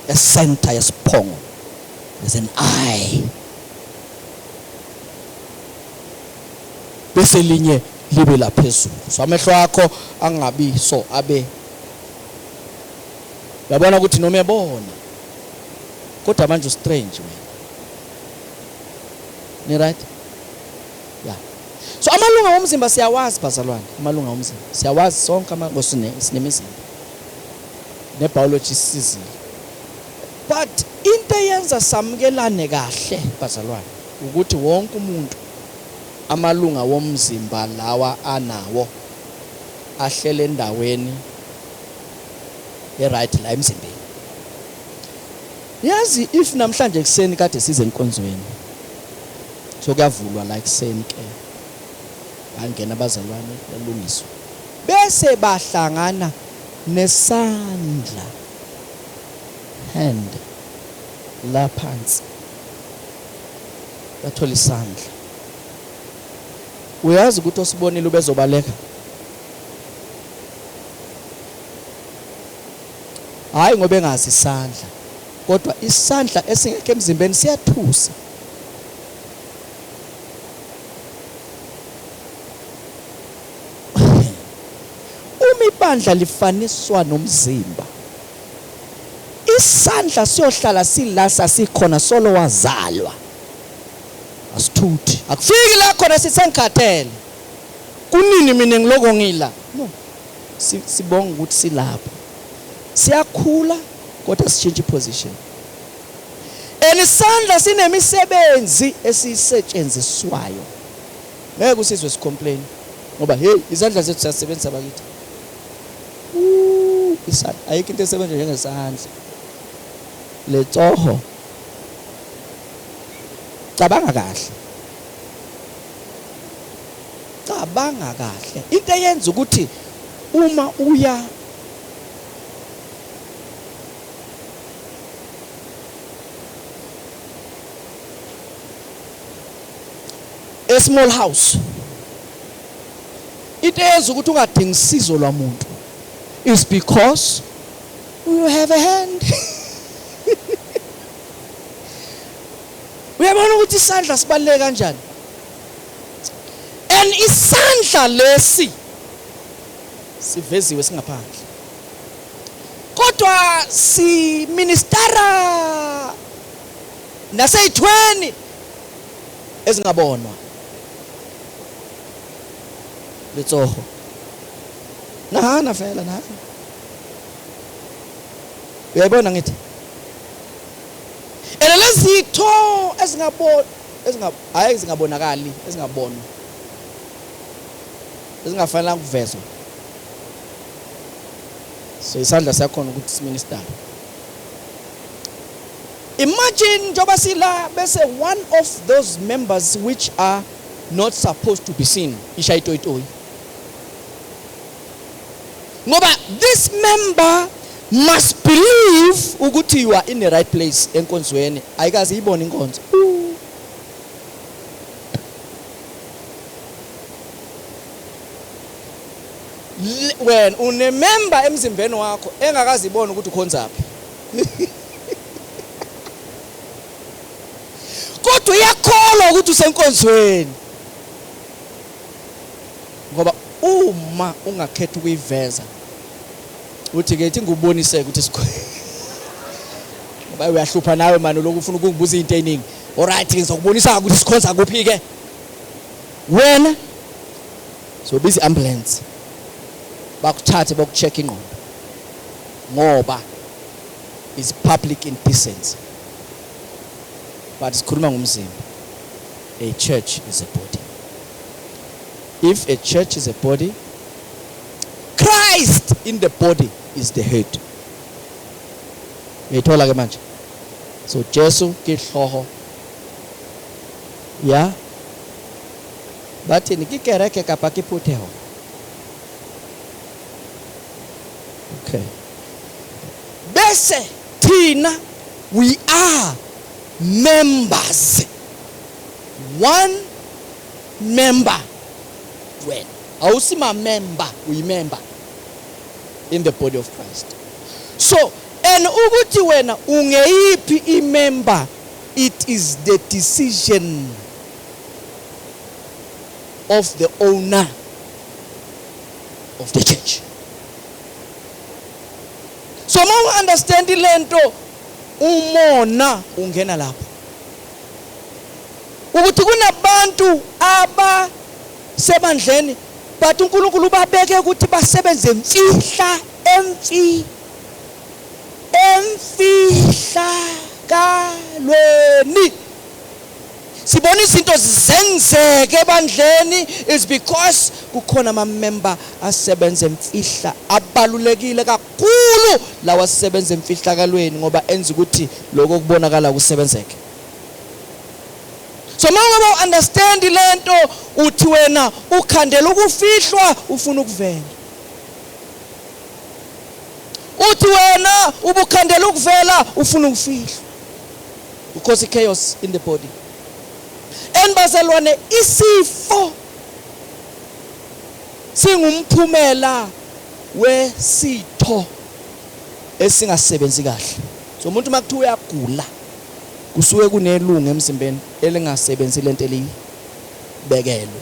a center yesiphongo, there's an eye, bese linye libe la phezulu, so amehlo akho angabi so abe yabona ukuthi noma uyabona kodwa manje strange wena. Ni right? Yeah. So amalunga omzimba siyawazi bazalwane, amalunga omzimba siyawazi sonke sinemizimba nebiology sizile. But into eyenza samukelane kahle bazalwane ukuthi wonke umuntu amalunga womzimba lawa anawo ahlele endaweni right la emzimbeni. Yazi if namhlanje ekseni kade size enkonzweni so kuyavulwa la ekseni ke bangena abazalwane balungiswa bese bahlangana nesandla hand la phansi bathola isandla. Uyazi ukuthi osibonile ubezobaleka? Hayi ngoba engazi isandla, kodwa isandla esingekho emzimbeni siyathusa. Uma ibandla lifaniswa nomzimba, isandla siyohlala silasa sikhona solo wazalwa. Asithuthi akufiki la khona sisengikhathele kunini mina ngiloko ngila no sibonga ukuthi silapha siyakhula kodwa sichange position. Enisandla sinemisebenzi esisetshenziswayo. Ngeke usizwe sicomplain ngoba hey izandla zethu siyasebenza bakithi. Isandla ayikho into esebenza njengesandla. Letsoho cabanga kahle. cabanga kahle into eyenza ukuthi uma uya a small house into eyenza ukuthi ungadingi usizo lwamuntu is because you have a hand. Uyabona ukuthi isandla sibaluleke kanjani? And isandla lesi siveziwe singaphandle. Kodwa si ministera naseyithweni ezingabonwa. Letsoho. Nahana vela nahana. Uyayibona ngithi? Elezitho ezingabonakali ezingabonwa ezingafanele ukuvezwa so isandla sakhona ukuthi siminister. Imagine njoba sila bese one of those members which are not supposed to be seen ishayitoyitoyi ngoba this member must believe ukuthi you are in the right place enkonzweni ayikaze ibone inkonzo. When unemember emzimbeni wakho engakazi ibone ukuthi ukhonzaphi kodwa uyakholwa ukuthi usenkonzweni ngoba uma ungakhetha ukuyiveza uthi ke ithi ngubonise ukuthi sikho ngoba uyahlupha nawe manje lokhu ufuna ukungibuza izinto eziningi. Alright ngizokubonisa ukuthi sikhonza kuphi ke wena so busy ambulance bakuthathe bokucheck ingqondo ngoba is public indecency but sikhuluma ngomzimba. A church is a body. If a church is a body, Christ in the body is the head. Uyithola ke manje so Jesu ke hloho ya bathi nikikereke kapa kiphutheho. Okay. Bese thina we are members. One member. When awusima member, we member in the body of Christ. So and ukuthi wena ungeyiphi imember, it is the decision of the owner of the church. So ma understand lento umona ungena lapho ukuthi kunabantu aba sebandleni but uNkulunkulu babeke ukuthi basebenze emfihla emfihlakalweni. Sibona izinto zenzeke ebandleni is because kukhona ama member asebenza emfihla abalulekile kakhulu lawa asebenza emfihlakalweni ngoba enza ukuthi lokho kubonakala kusebenzeke. So mawungabe understand lento uthi wena ukhandela ukufihlwa ufuna ukuvela. Uthi wena ubukhandela ukuvela ufuna ukufihlwa. Because chaos in the body. Enibazalwane isifo singumphumela wesitho esingasebenzi kahle. So umuntu makuthiwa uyagula kusuke kunelungu emzimbeni elingasebenzi lento elibekelwe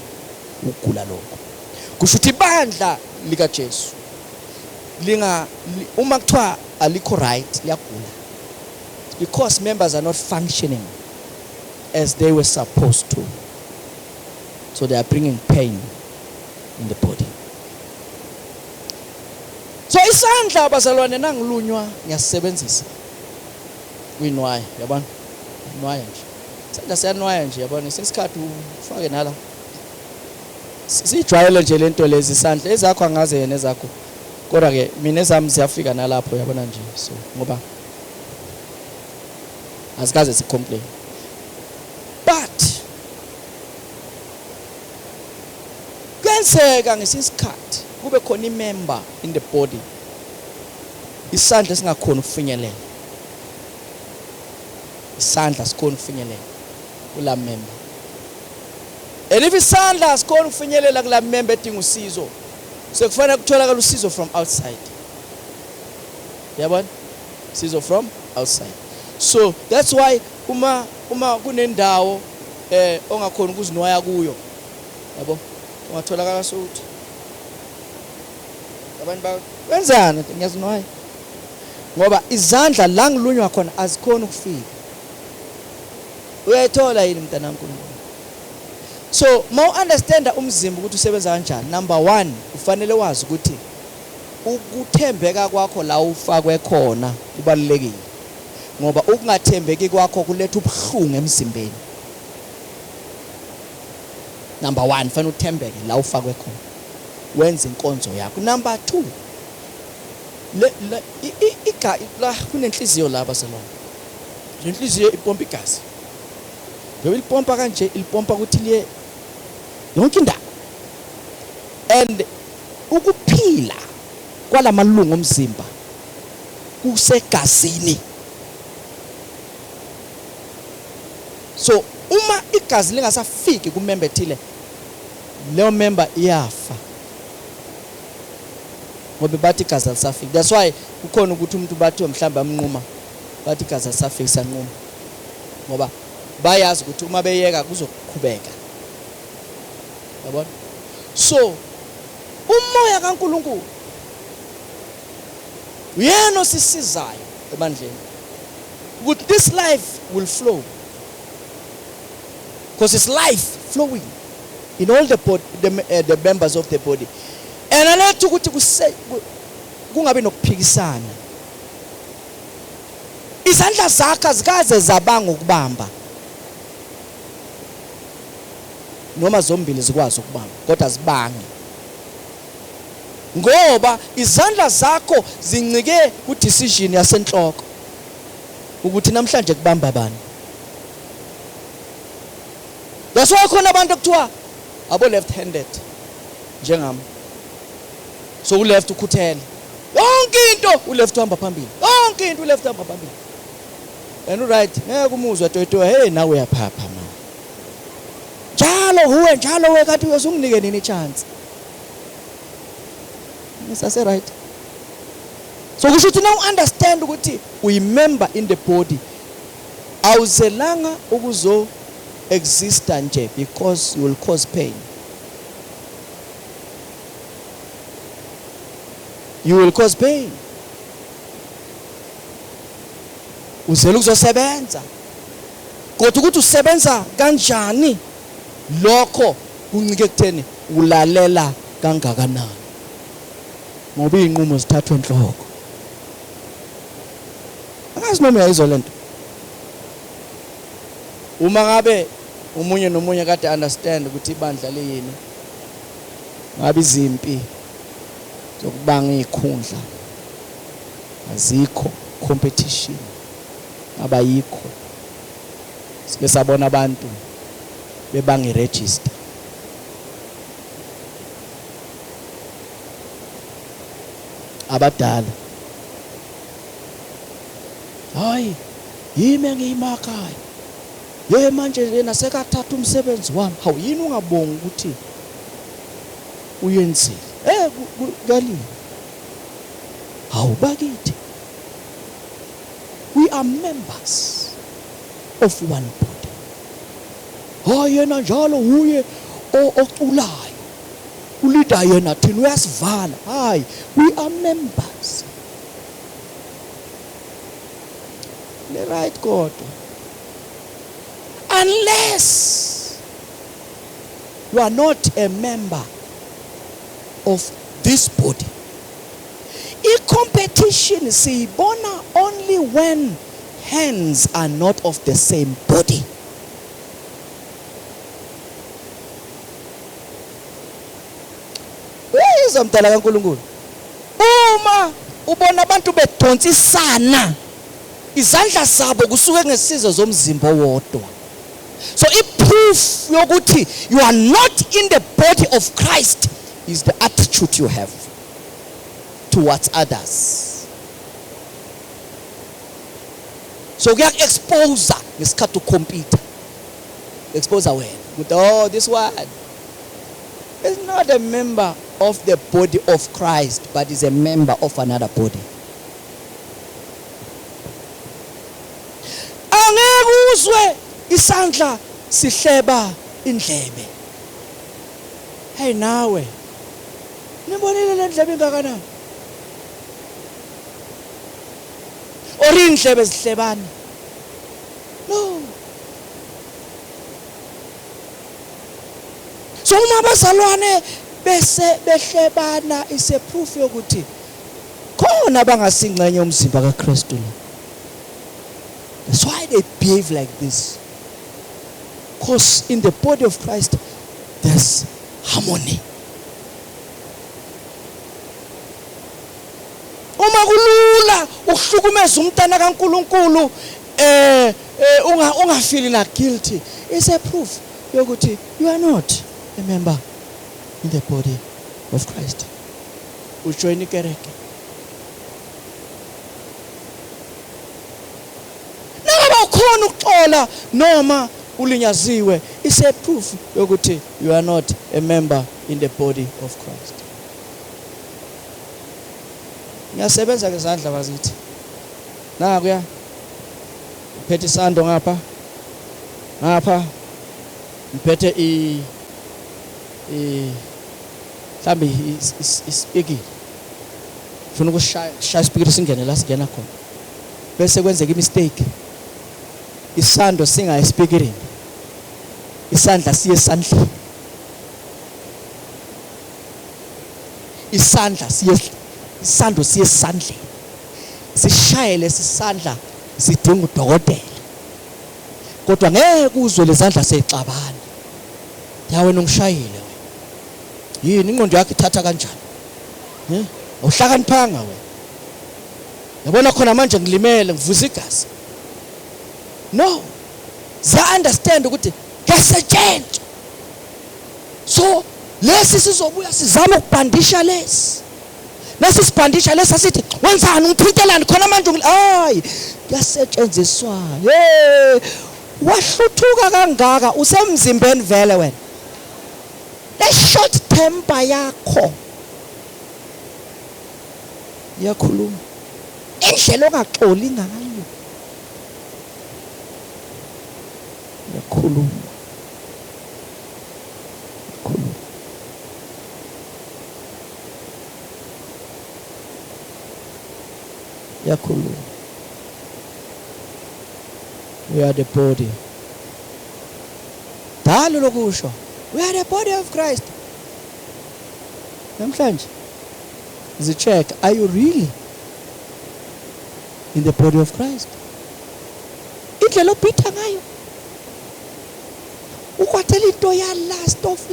ukugula lokho. Kusho ukuthi ibandla lika Jesu uma kuthiwa alikho right liyagula because members are not functioning as they were supposed to. So they are bringing pain in the body. So isandla abazalwane nangilunywa ngiyasebenzisa. Uyinwaya yabona? Nwaya nje. Isandla siyanwaya nje yabona sesikhathi ufake nala. Sijwayele nje lento lezi isandla ezakho angaze yena ezakho. Kodwa ke mina ezami ziyafika nalapho yabona nje so ngoba azikaze sicomplain. But kungenzeka ngesikhathi kube khona imember in the body isandla singakhona ukufinyelela, isandla sikhona ukufinyelela kula member. And if isandla sikhona ukufinyelela kula member edinga usizo, sekufanele kutholakala usizo from outside. Yabona? Usizo from outside. So that's why uma kunendawo ongakhona ukuzinwaya kuyo, yabo, ungatholakala sokuthi abantu wenzani ngiyazinwaya ngoba izandla la ngilunywa khona azikhona ukufika. Uyayithola yini mntanami uNkulunkulu? So ma-understanda umzimba ukuthi usebenza kanjani, number 1 ufanele wazi ukuthi ukuthembeka kwakho la ufakwe khona kubalulekile, ngoba ukungathembeki kwakho kuletha ubuhlungu emzimbeni. Number 1 fanele uthembeke la ufakwe khona wenza inkonzo yakho. Number 2 la kunenhliziyo lapha selona, le nhliziyo ipompa igazi. Njengoba ilipompa kanje, ilipompa ukuthi liye yonke indawo. And ukuphila kwalamalungu omzimba kusegazini. So uma igazi lingasafiki kumember ethile, leyo member iyafa. Ngoba bathi igazi alisafiki. That's why kukhona ukuthi umuntu bathi mhlamba amnquma, bathi igazi alisafiki sanquma. Ngoba bayazi ukuthi uma beyeka kuzoqhubeka. Yabona? So umoya kaNkulunkulu uyena osisizayo ebandleni ukuthi this life will flow, because it's life flowing in all the members of the body. And alethu ukuthi kungabe nokuphikisana. Izandla zakho azikaze zabanga ukubamba, noma zombili zikwazi ukubamba kodwa zibange, ngoba izandla zakho zincike ku decision yasenhloko ukuthi namhlanje kubamba bani. That's why khona abantu kuthiwa abo left handed njengami. So u left ukhuthela yonke into, u left uhamba phambili, yonke into u left uhamba phambili. And right ngeke umuzwa toyitoya, hey nawe uyaphapha mama, njalo we kathi uyosunginike nini chance. Sase right. So kusho ukuthi now understand ukuthi uyimember in the body, awuzelanga ukuzo exista nje because you will cause pain. You will cause pain. Uzela ukuzosebenza, kodwa ukuthi usebenza kanjani lokho kuncike kutheni ulalela kangakanani, ngoba inqumo zithathwa enhloko. Angazi noma uyayizwa lento. Uma ngabe umunye nomunye kade understand ukuthi ibandla leyini, ngabe izimpi zokubanga ikhundla azikho, competition abayikho, sike sabona abantu bebanga iregister. Abadala hayi yimi ngiyimakhaya, ye manje yena sekathatha umsebenzi wami. Hawu yini ungabonga ukuthi uyenzile kalini? Hawu bakithi, we are members of one body. Hayi yena njalo uye oculayo, ulida yena thina uyasivala. Hayi, we are members. Le right God, unless you are not a member of this body. I-competition siyibona only when hands are not of the same body. Uyezwa mdala kaNkulunkulu, uma ubona abantu bedonsisana izandla zabo kusuke ngesizo zomzimba wodwa. So i-proof yokuthi you are not in the body of Christ is the attitude you have towards others. So kuyaku-expose ngesikhathi ukhompyutha. Expose wena. Oh, this one is not a member of the body of Christ, but is a member of another body. Angeke uzwe isandla sihleba indlebe. Hey nawe, nibonile le ndlebe ngakanani? Ori indlebe zihlebana. No. So uma bazalwane bese behlebana is a proof yokuthi khona bangasingxenye umzimba kaKristu lo. That's why they behave like this. Because in the body of Christ there's harmony. Uma kulula ukuhlukumeza umntana kaNkuluNkulu ungafeel like guilty, it's a proof yokuthi you are not a member in the body of Christ. Ujoin ikereke. Noma ukhona ukuxola noma ulinyaziwe, it's a proof yokuthi you are not a member in the body of Christ. Ngiyasebenza ngezandla bazithi. Nakuya. Phethe isando ngapha. Ngapha. Ngiphethe mhlambe ispeaking. Ufuna ukushaya speaker singene la singena khona. Bese kwenzeka imistake. Isando singa speaking. Isandla siye sandla. Isando siye sandla. Sishaye lesisandla sidinga udokotela. Kodwa ngeke uzwe lezandla sezixabana. Yawe nongishayile. Yini ingqondo yakhe ithatha kanjani? Awuhlakaniphanga wena. Yabona khona manje ngilimele ngivuza igazi. No. Za understand ukuthi kuyasetshenzwa. So lesi sizobuya sizama ukubhandisha lesi. Lesi sibhandisha lesi asithi wenzani ngithintelani khona manje hayi kuyasetshenziswa. Wahluthuka kangaka usemzimbeni vele wena. Le short temper yakho yakhuluma indlela ongaxoli ngayo yakhuluma yakhuluma. We are the body. Dalo lokusho. We are the body of Christ. Namhlanje. Check, are you really in the body of Christ? Indlela opitha ngayo. Ukwathela into ya last off.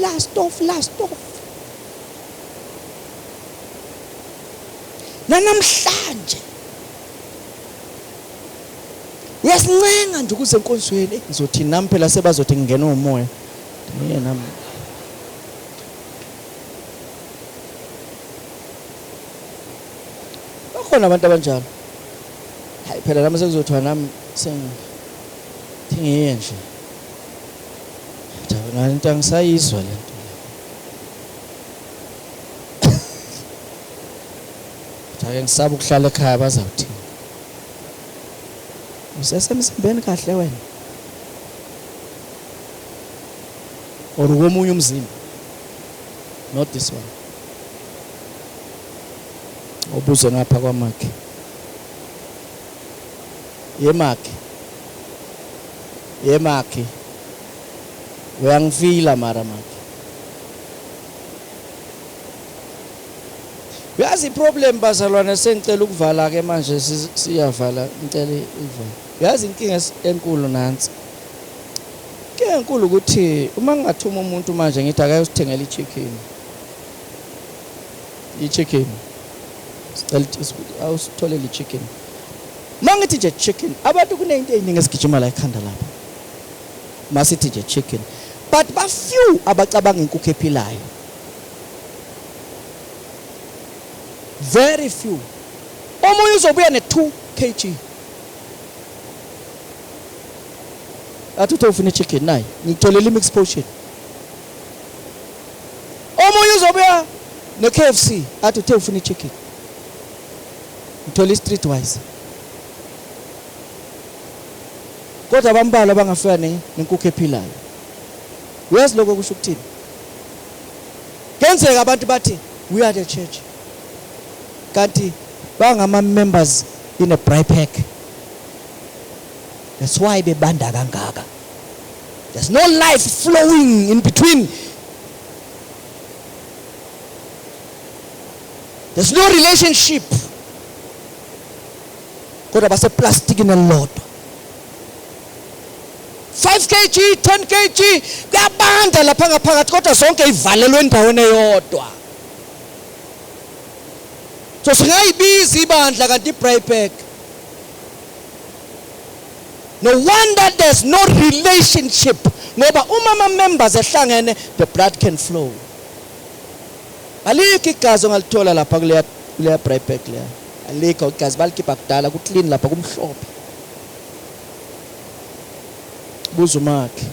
Namhlanje. Uyasincenga nje ukuze enkonsweni ngizothi nami phela sebazothi ngingena umoya. Niye nami. Bakhona abantu abanjalo. Hayi phela nami sekuzothiwa nami sengiye nje. Jabana into angisayizwa lento. Jake ngisaba ukuhlala ekhaya bazawuthi. Usesemzimbeni kahle wena. Or womunye umzimba. Not this one. Obuze ngapha kwamakhe. Yemakhe. Uyangifila mara makhe. Uyazi problem bazalwane sengicela ukuvala ke manje siyavala ngicela ivala. Uyazi inkinga enkulu nansi. Inkinga enkulu ukuthi uma ngingathuma umuntu manje ngithi akayosithengela i-chicken. Sicela awusitholele i-chicken. Mangithi nje chicken, abantu kunento eziningi esigijima la ekhanda lapha. Masithi nje chicken. But ba few abacabanga inkukhu ephilayo. Very few. Omunye uzobuya ne2 kg. Athi uthe ufuna chicken nayi, ngitholela mix portion. Omunye uzobuya ne-KFC, athi uthe ufuna chicken. Ngithola streetwise. Kodwa abambalwa bangafika nenkukhu ephilayo. Uyazi lokho kusho ukuthini? Kenzeka abantu bathi we are the church. Kanti bangama members in a bribe pack. That's why bebanda kangaka. There's no life flowing in between. There's no relationship. Kodwa base plastic in a lot. 5 kg, 10 kg, kuyabanda lapha ngaphakathi kodwa zonke ivalelwe endaweni eyodwa. So singayibiza ibandla kanti ibribe pack. No wonder there's no relationship. Ngoba uma members ehlangene, the blood can flow. Alikho igazi ongalithola lapha kuleya bribe pack leya. Alikho igazi balikhipha kudala ku clean lapha kumhlophe. Buzo makhe.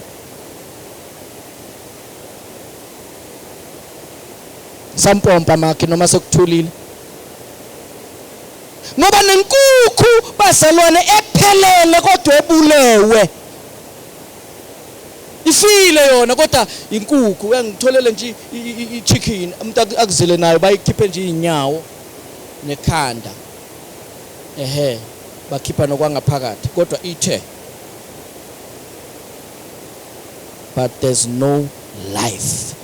Sampompa makhe noma sekuthulile. Ngoba nenkukhu baselwane ephelele kodwa ebulewe. Ifile yona kodwa inkukhu uyangitholele nje ichicken umuntu akuzile nayo bayikhiphe nje inyawo nekhanda. Bakhipha nokwangaphakathi kodwa ithe. But there's no life.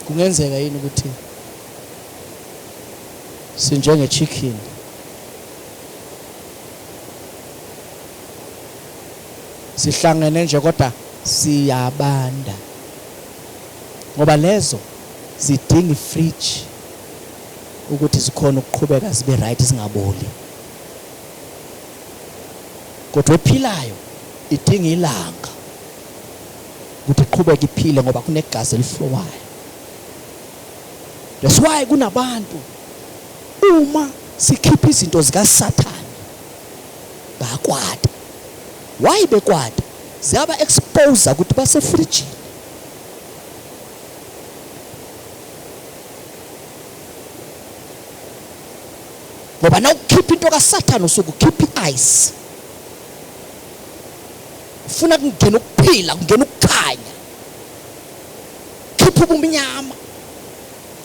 Kungenzeka yini ukuthi sinjenge chicken sihlangene nje kodwa siyabanda ngoba lezo zidinga ifridge ukuthi zikhona ukuqhubeka zibe right singaboli kodwa ephilayo idinga ilanga ukuthi iqhubeke iphile ngoba kunegazi eliflowayo. That's why kunabantu uma sikhipha izinto zika Satan bakwada. Why bekwada? Ziyaba expose ukuthi base fridge. Ngoba na ukhipha into ka Satan usuku khipha ice. Ufuna kungena ukuphila, kungena ukukhanya. Khipha ubumnyama.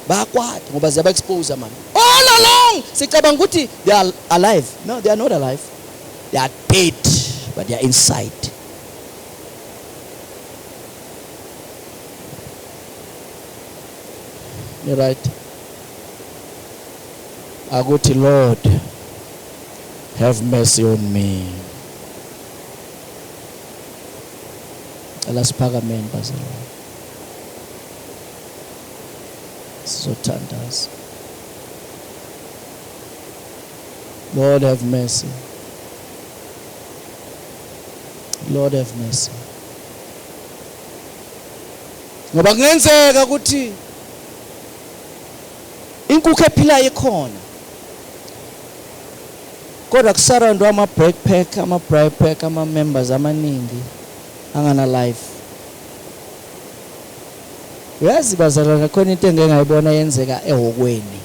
Bakwada ngoba ziyaba expose man. All along sicabanga ukuthi they are alive. No, they are not alive. They are dead, but they are inside. You're right. I go to Lord, have mercy on me. Alasiphakameni bazalwane. Sizothandaza. Lord have mercy. Lord have mercy. Ngoba kungenzeka ukuthi inkukhu ephilayo ikhona. Kodwa kusarandwa ama backpack, ama bribe pack, ama members amaningi angana life. Uyazi bazalwane khona into engeke ngayibona yenzeka ehokweni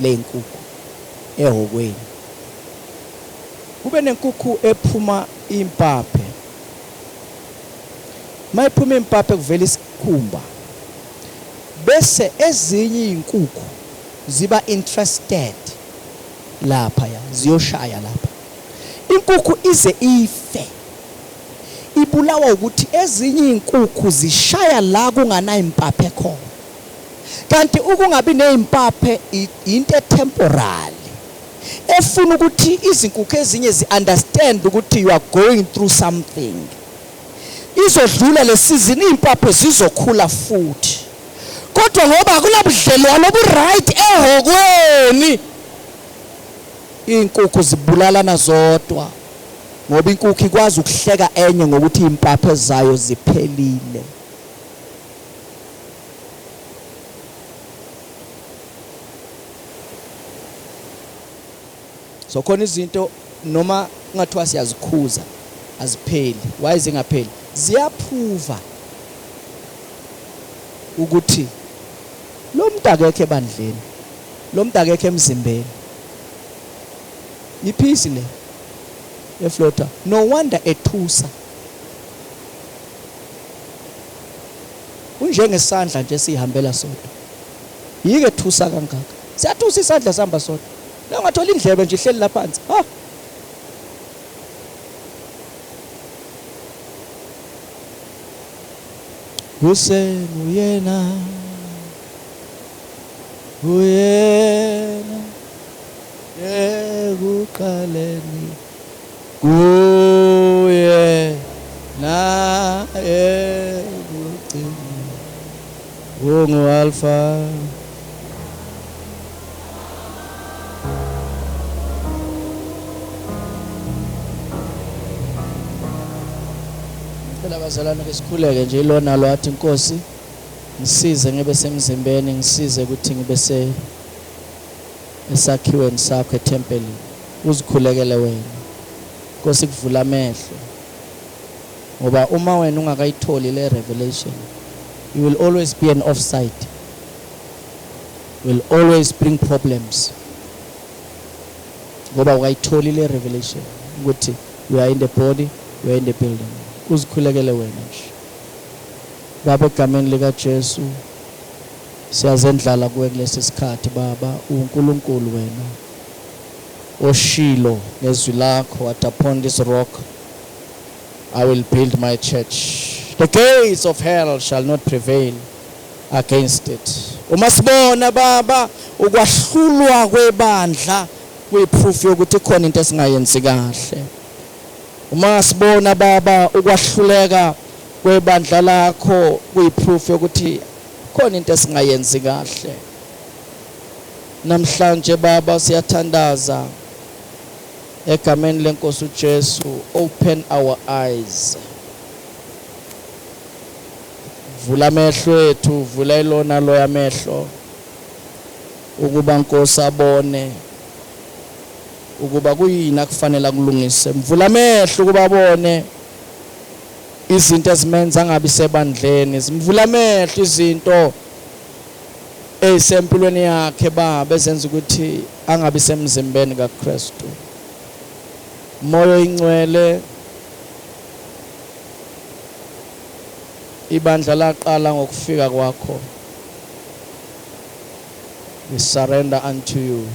lenkukhu. Ehokweni kube nenkukhu ephuma impaphe. Mayiphuma impaphe kuvela isikhumba. Bese ezinye inkukhu ziba interested lapha ya ziyoshaya lapha. Inkukhu ize ife. Ibulawa ukuthi ezinye inkukhu zishaya la kungana impaphe khona. Kanti ukungabi nezimpaphe into temporary. Efuna ukuthi izinkukhu ezinye zi-understand ukuthi you are going through something. Izodlula le season impaphe zizokhula futhi. Kodwa ngoba kunabudlelwano obu-right ehokweni, inkukhu zibulalana zodwa. Ngoba inkukhu ikwazi ukuhleka enye ngokuthi impaphe zayo ziphelile. So khona izinto noma kungathiwa siyazikhuza azipheli. Why zingapheli? Ziyaphuva ukuthi lo muntu akekho ebandleni, lo muntu akekho emzimbeni. Iphisi le eflota. No wonder ethusa. Unjengesandla nje sihambela sodwa. Yike ethusa kangaka. Siyathusa isandla sihamba sodwa. La ungathola indlebe nje ihleli lapha phansi. Ha. Uyena ekuqaleni uyena ekugcineni ungu-Alpha phela bazalwane ke sikhuleke nje ilona lo athi Nkosi ngisize ngibe semzimbeni ngisize ukuthi ngibe esakhiweni sakho etempelini uzikhulekele wena Nkosi kuvula amehlo ngoba uma wena ungakayitholi le revelation you will always be an offside, will always bring problems ngoba ukayitholi le revelation ukuthi you are in the body, you are in the building. Uzikhulekele wena nje Baba egameni lika Jesu siyazendlala kuwe kulesi sikhathi Baba uNkulunkulu wena oshilo ngezwi lakho at upon this rock I will build my church, the gates of hell shall not prevail against it. Uma sibona Baba ukwahlulwa kwebandla kuyiproof yokuthi khona into esingayenzi kahle. Uma sibona Baba ukwahluleka kwebandla lakho kuyiproof yokuthi khona into esingayenzi kahle. Namhlanje Baba siyathandaza egameni lenkosi uJesu, open our eyes. Vula amehlo ethu, vula ilona lo yamehlo ukuba Nkosi abone ukuba kuyini akufanele kulungise. Mvula amehlo ukuba abone izinto ezimenza angabi sebandleni. Mvula amehlo izinto ezisempilweni yakhe Baba ezenza ukuthi angabi semzimbeni kaKristu. Moyo ingcwele ibandla laqala ngokufika kwakho. We surrender unto you.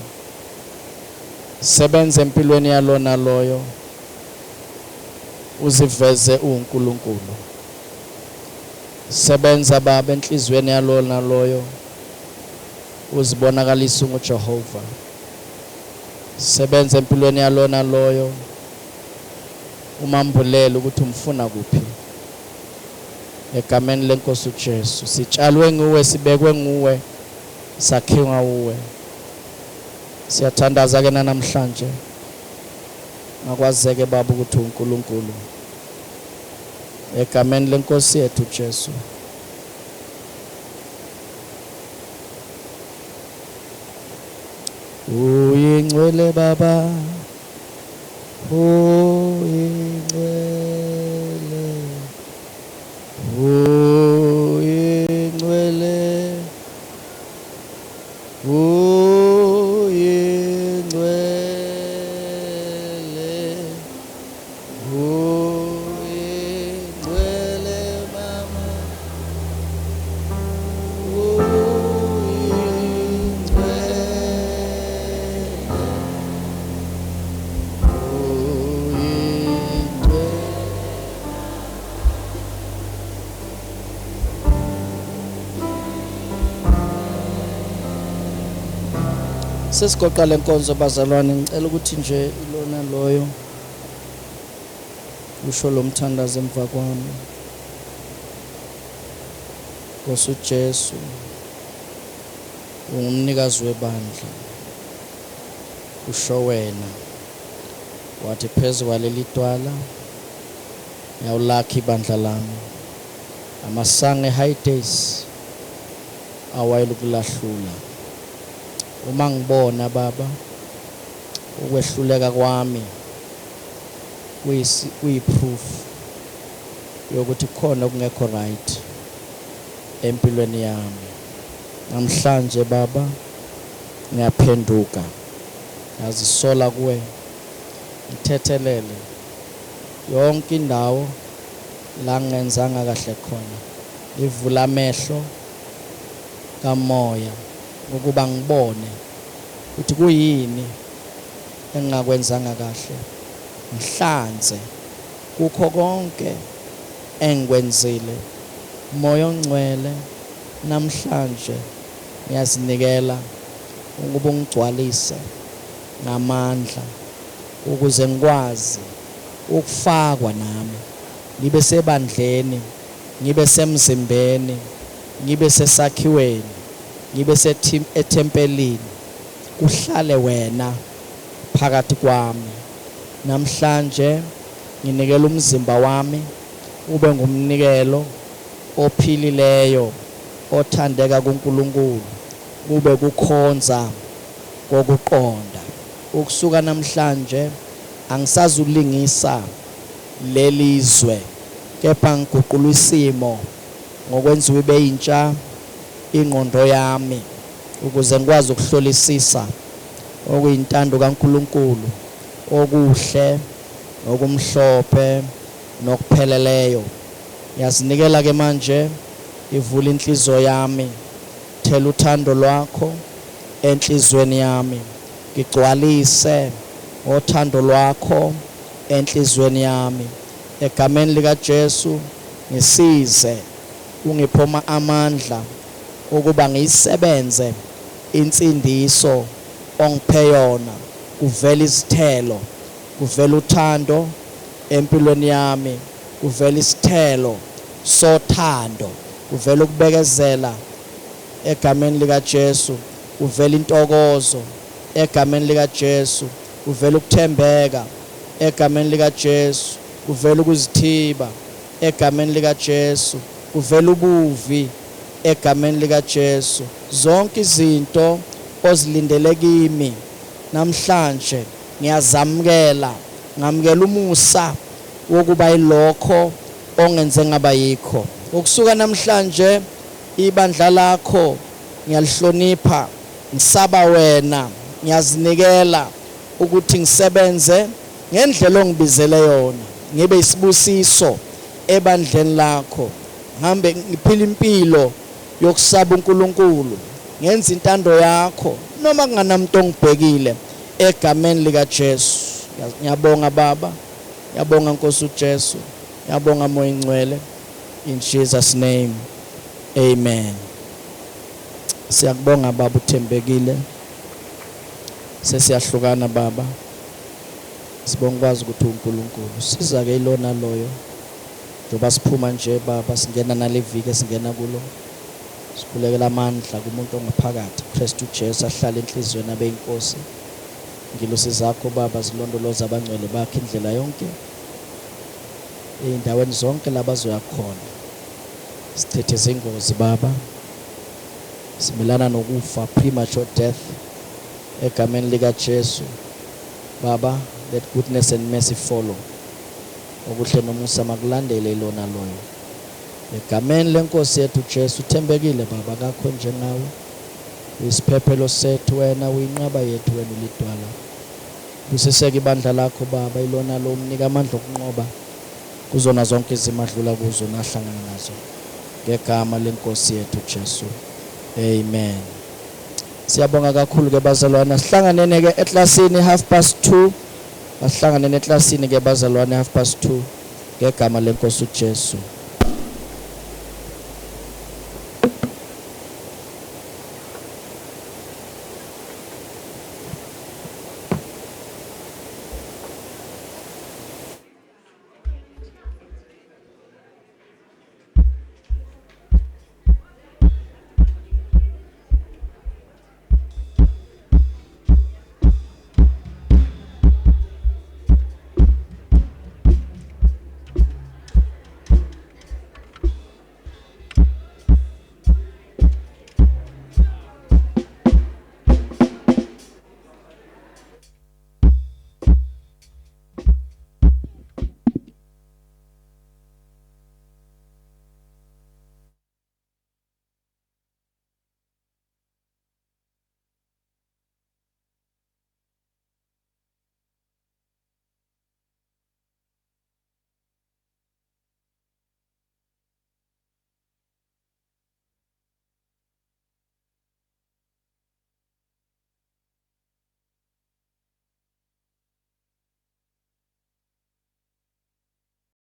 Sebenza empilweni yalona loyo uziveze uNkulunkulu. Sebenza Baba enhlizweni yalona loyo uzibonakalisa ngoJehova. Sebenza empilweni yalona loyo umambulele ukuthi umfuna kuphi. Egameni lenkosi uJesu sitshalwe nguwe, sibekwe nguwe, sakhiwa nguwe. Siyathandaza ke namhlanje ngakwazeke Baba ukuthi uNkulunkulu egameni lenkosi yethu Jesu. Uyingcwele Baba, uyingcwele, uyingcwele, uyingcwele, uyingcwele Mama, sesigoqa lenkonzo bazalwane, ngicela ukuthi nje ilona loyo usho lo mthandazo emva kwami. Nkosi uJesu ungumnikazi webandla, usho wena wathi phezu kwaleli twala yawulakha ibandla lami, amasango high days awayelukulahlula. Uma ngibona Baba ukwehluleka kwami kuyiproof yokuthi khona okungekho right empilweni yami. Namhlanje Baba ngiyaphenduka, ngazisola kuwe, ngithethelele yonke indawo la ngenzanga kahle khona. Ivula amehlo kamoya ukuba ngibone ukuthi kuyini engingakwenzanga kahle, ngihlanze kukho konke engikwenzile. Moya ongcwele namhlanje ngiyazinikela ukuba ungigcwalise ngamandla ukuze ngikwazi ukufakwa nami, ngibe sebandleni, ngibe semzimbeni, ngibe sesakhiweni, ngibe ethempelini, kuhlale wena phakathi kwami. Namhlanje nginikela umzimba wami ube ngumnikelo ophilileyo, othandeka kuNkulunkulu, ube kukhonza kokuqonda. Ukusuka namhlanje angisazulingisa lelizwe, kepha ngiguqula isimo ngokwenziwa ibe yintsha ingqondo yami ukuze ngikwazi ukuhlolisisa okuyintando kaNkulunkulu, okuhle nokumhlophe nokupheleleyo. Ngiyazinikela ke manje, ivula inhliziyo yami, thela uthando lwakho enhlizweni yami, ngigcwalise ngothando lwakho enhlizweni yami. Egameni lika Jesu ngisize, ungiphe amandla ukuba ngiyisebenze insindiso ongiphe yona. Kuvela izithelo, kuvela uthando empilweni yami, kuvela isithelo sothando, kuvela ukubekezela egameni lika Jesu, kuvela intokozo egameni lika Jesu, kuvela ukuthembeka egameni lika Jesu, kuvela ukuzithiba egameni lika Jesu, kuvela ubuvi egameni lika Jesu. Zonke izinto ozilindele kimi namhlanje ngiyazamukela, ngamukela umusa wokuba yilokho ongenze ngaba yikho. Ukusuka namhlanje ibandla lakho ngiyalihlonipha, ngisaba wena, ngiyazinikela ukuthi ngisebenze ngendlela ongibizele yona, ngibe isibusiso ebandleni lakho, ngihambe ngiphila impilo yokusaba uNkulunkulu, ngenza intando yakho noma kungenamuntu ongibhekile egameni lika Jesu. Ngiyabonga Baba, ngiyabonga Nkosi uJesu, ngiyabonga Moya Ngcwele, in Jesus name, amen. Siyakubonga Baba, uthembekile. Sesiyahlukana Baba, sibonga ukwazi ukuthi uNkulunkulu. Siza ke ilona loyo njoba siphuma nje Baba, singena nale viki singena kulo, sikhulekela amandla kumuntu ongaphakathi, Kristu Jesu ahlala enhlizweni abe inkosi. Ngilosi zakho Baba zilondoloza abangcwele bakhe indlela yonke, ey'ndaweni zonke labazoya khona. Sithetheze ingozi Baba, simelana nokufa, premature death egameni lika Jesu. Baba, let goodness and mercy follow. Okuhle nomusa makulandele ilona loyo egameni lenkosi yethu Jesu. Thembekile Baba, kakho njengawe, uyisiphephelo sethu wena, uyinqaba yethu wena, ulidwala. Usiseke ibandla lakho Baba, ilona lo umnika amandla okunqoba kuzona zonke izimo adlula kuzo nahlangana nazo, ngegama lenkosi yethu Jesu, amen. Siyabonga kakhulu ke bazalwane, sihlanganene ke eklasini 2:30, asihlanganene eklasini ke bazalwane 2:30 ngegama lenkosi uJesu.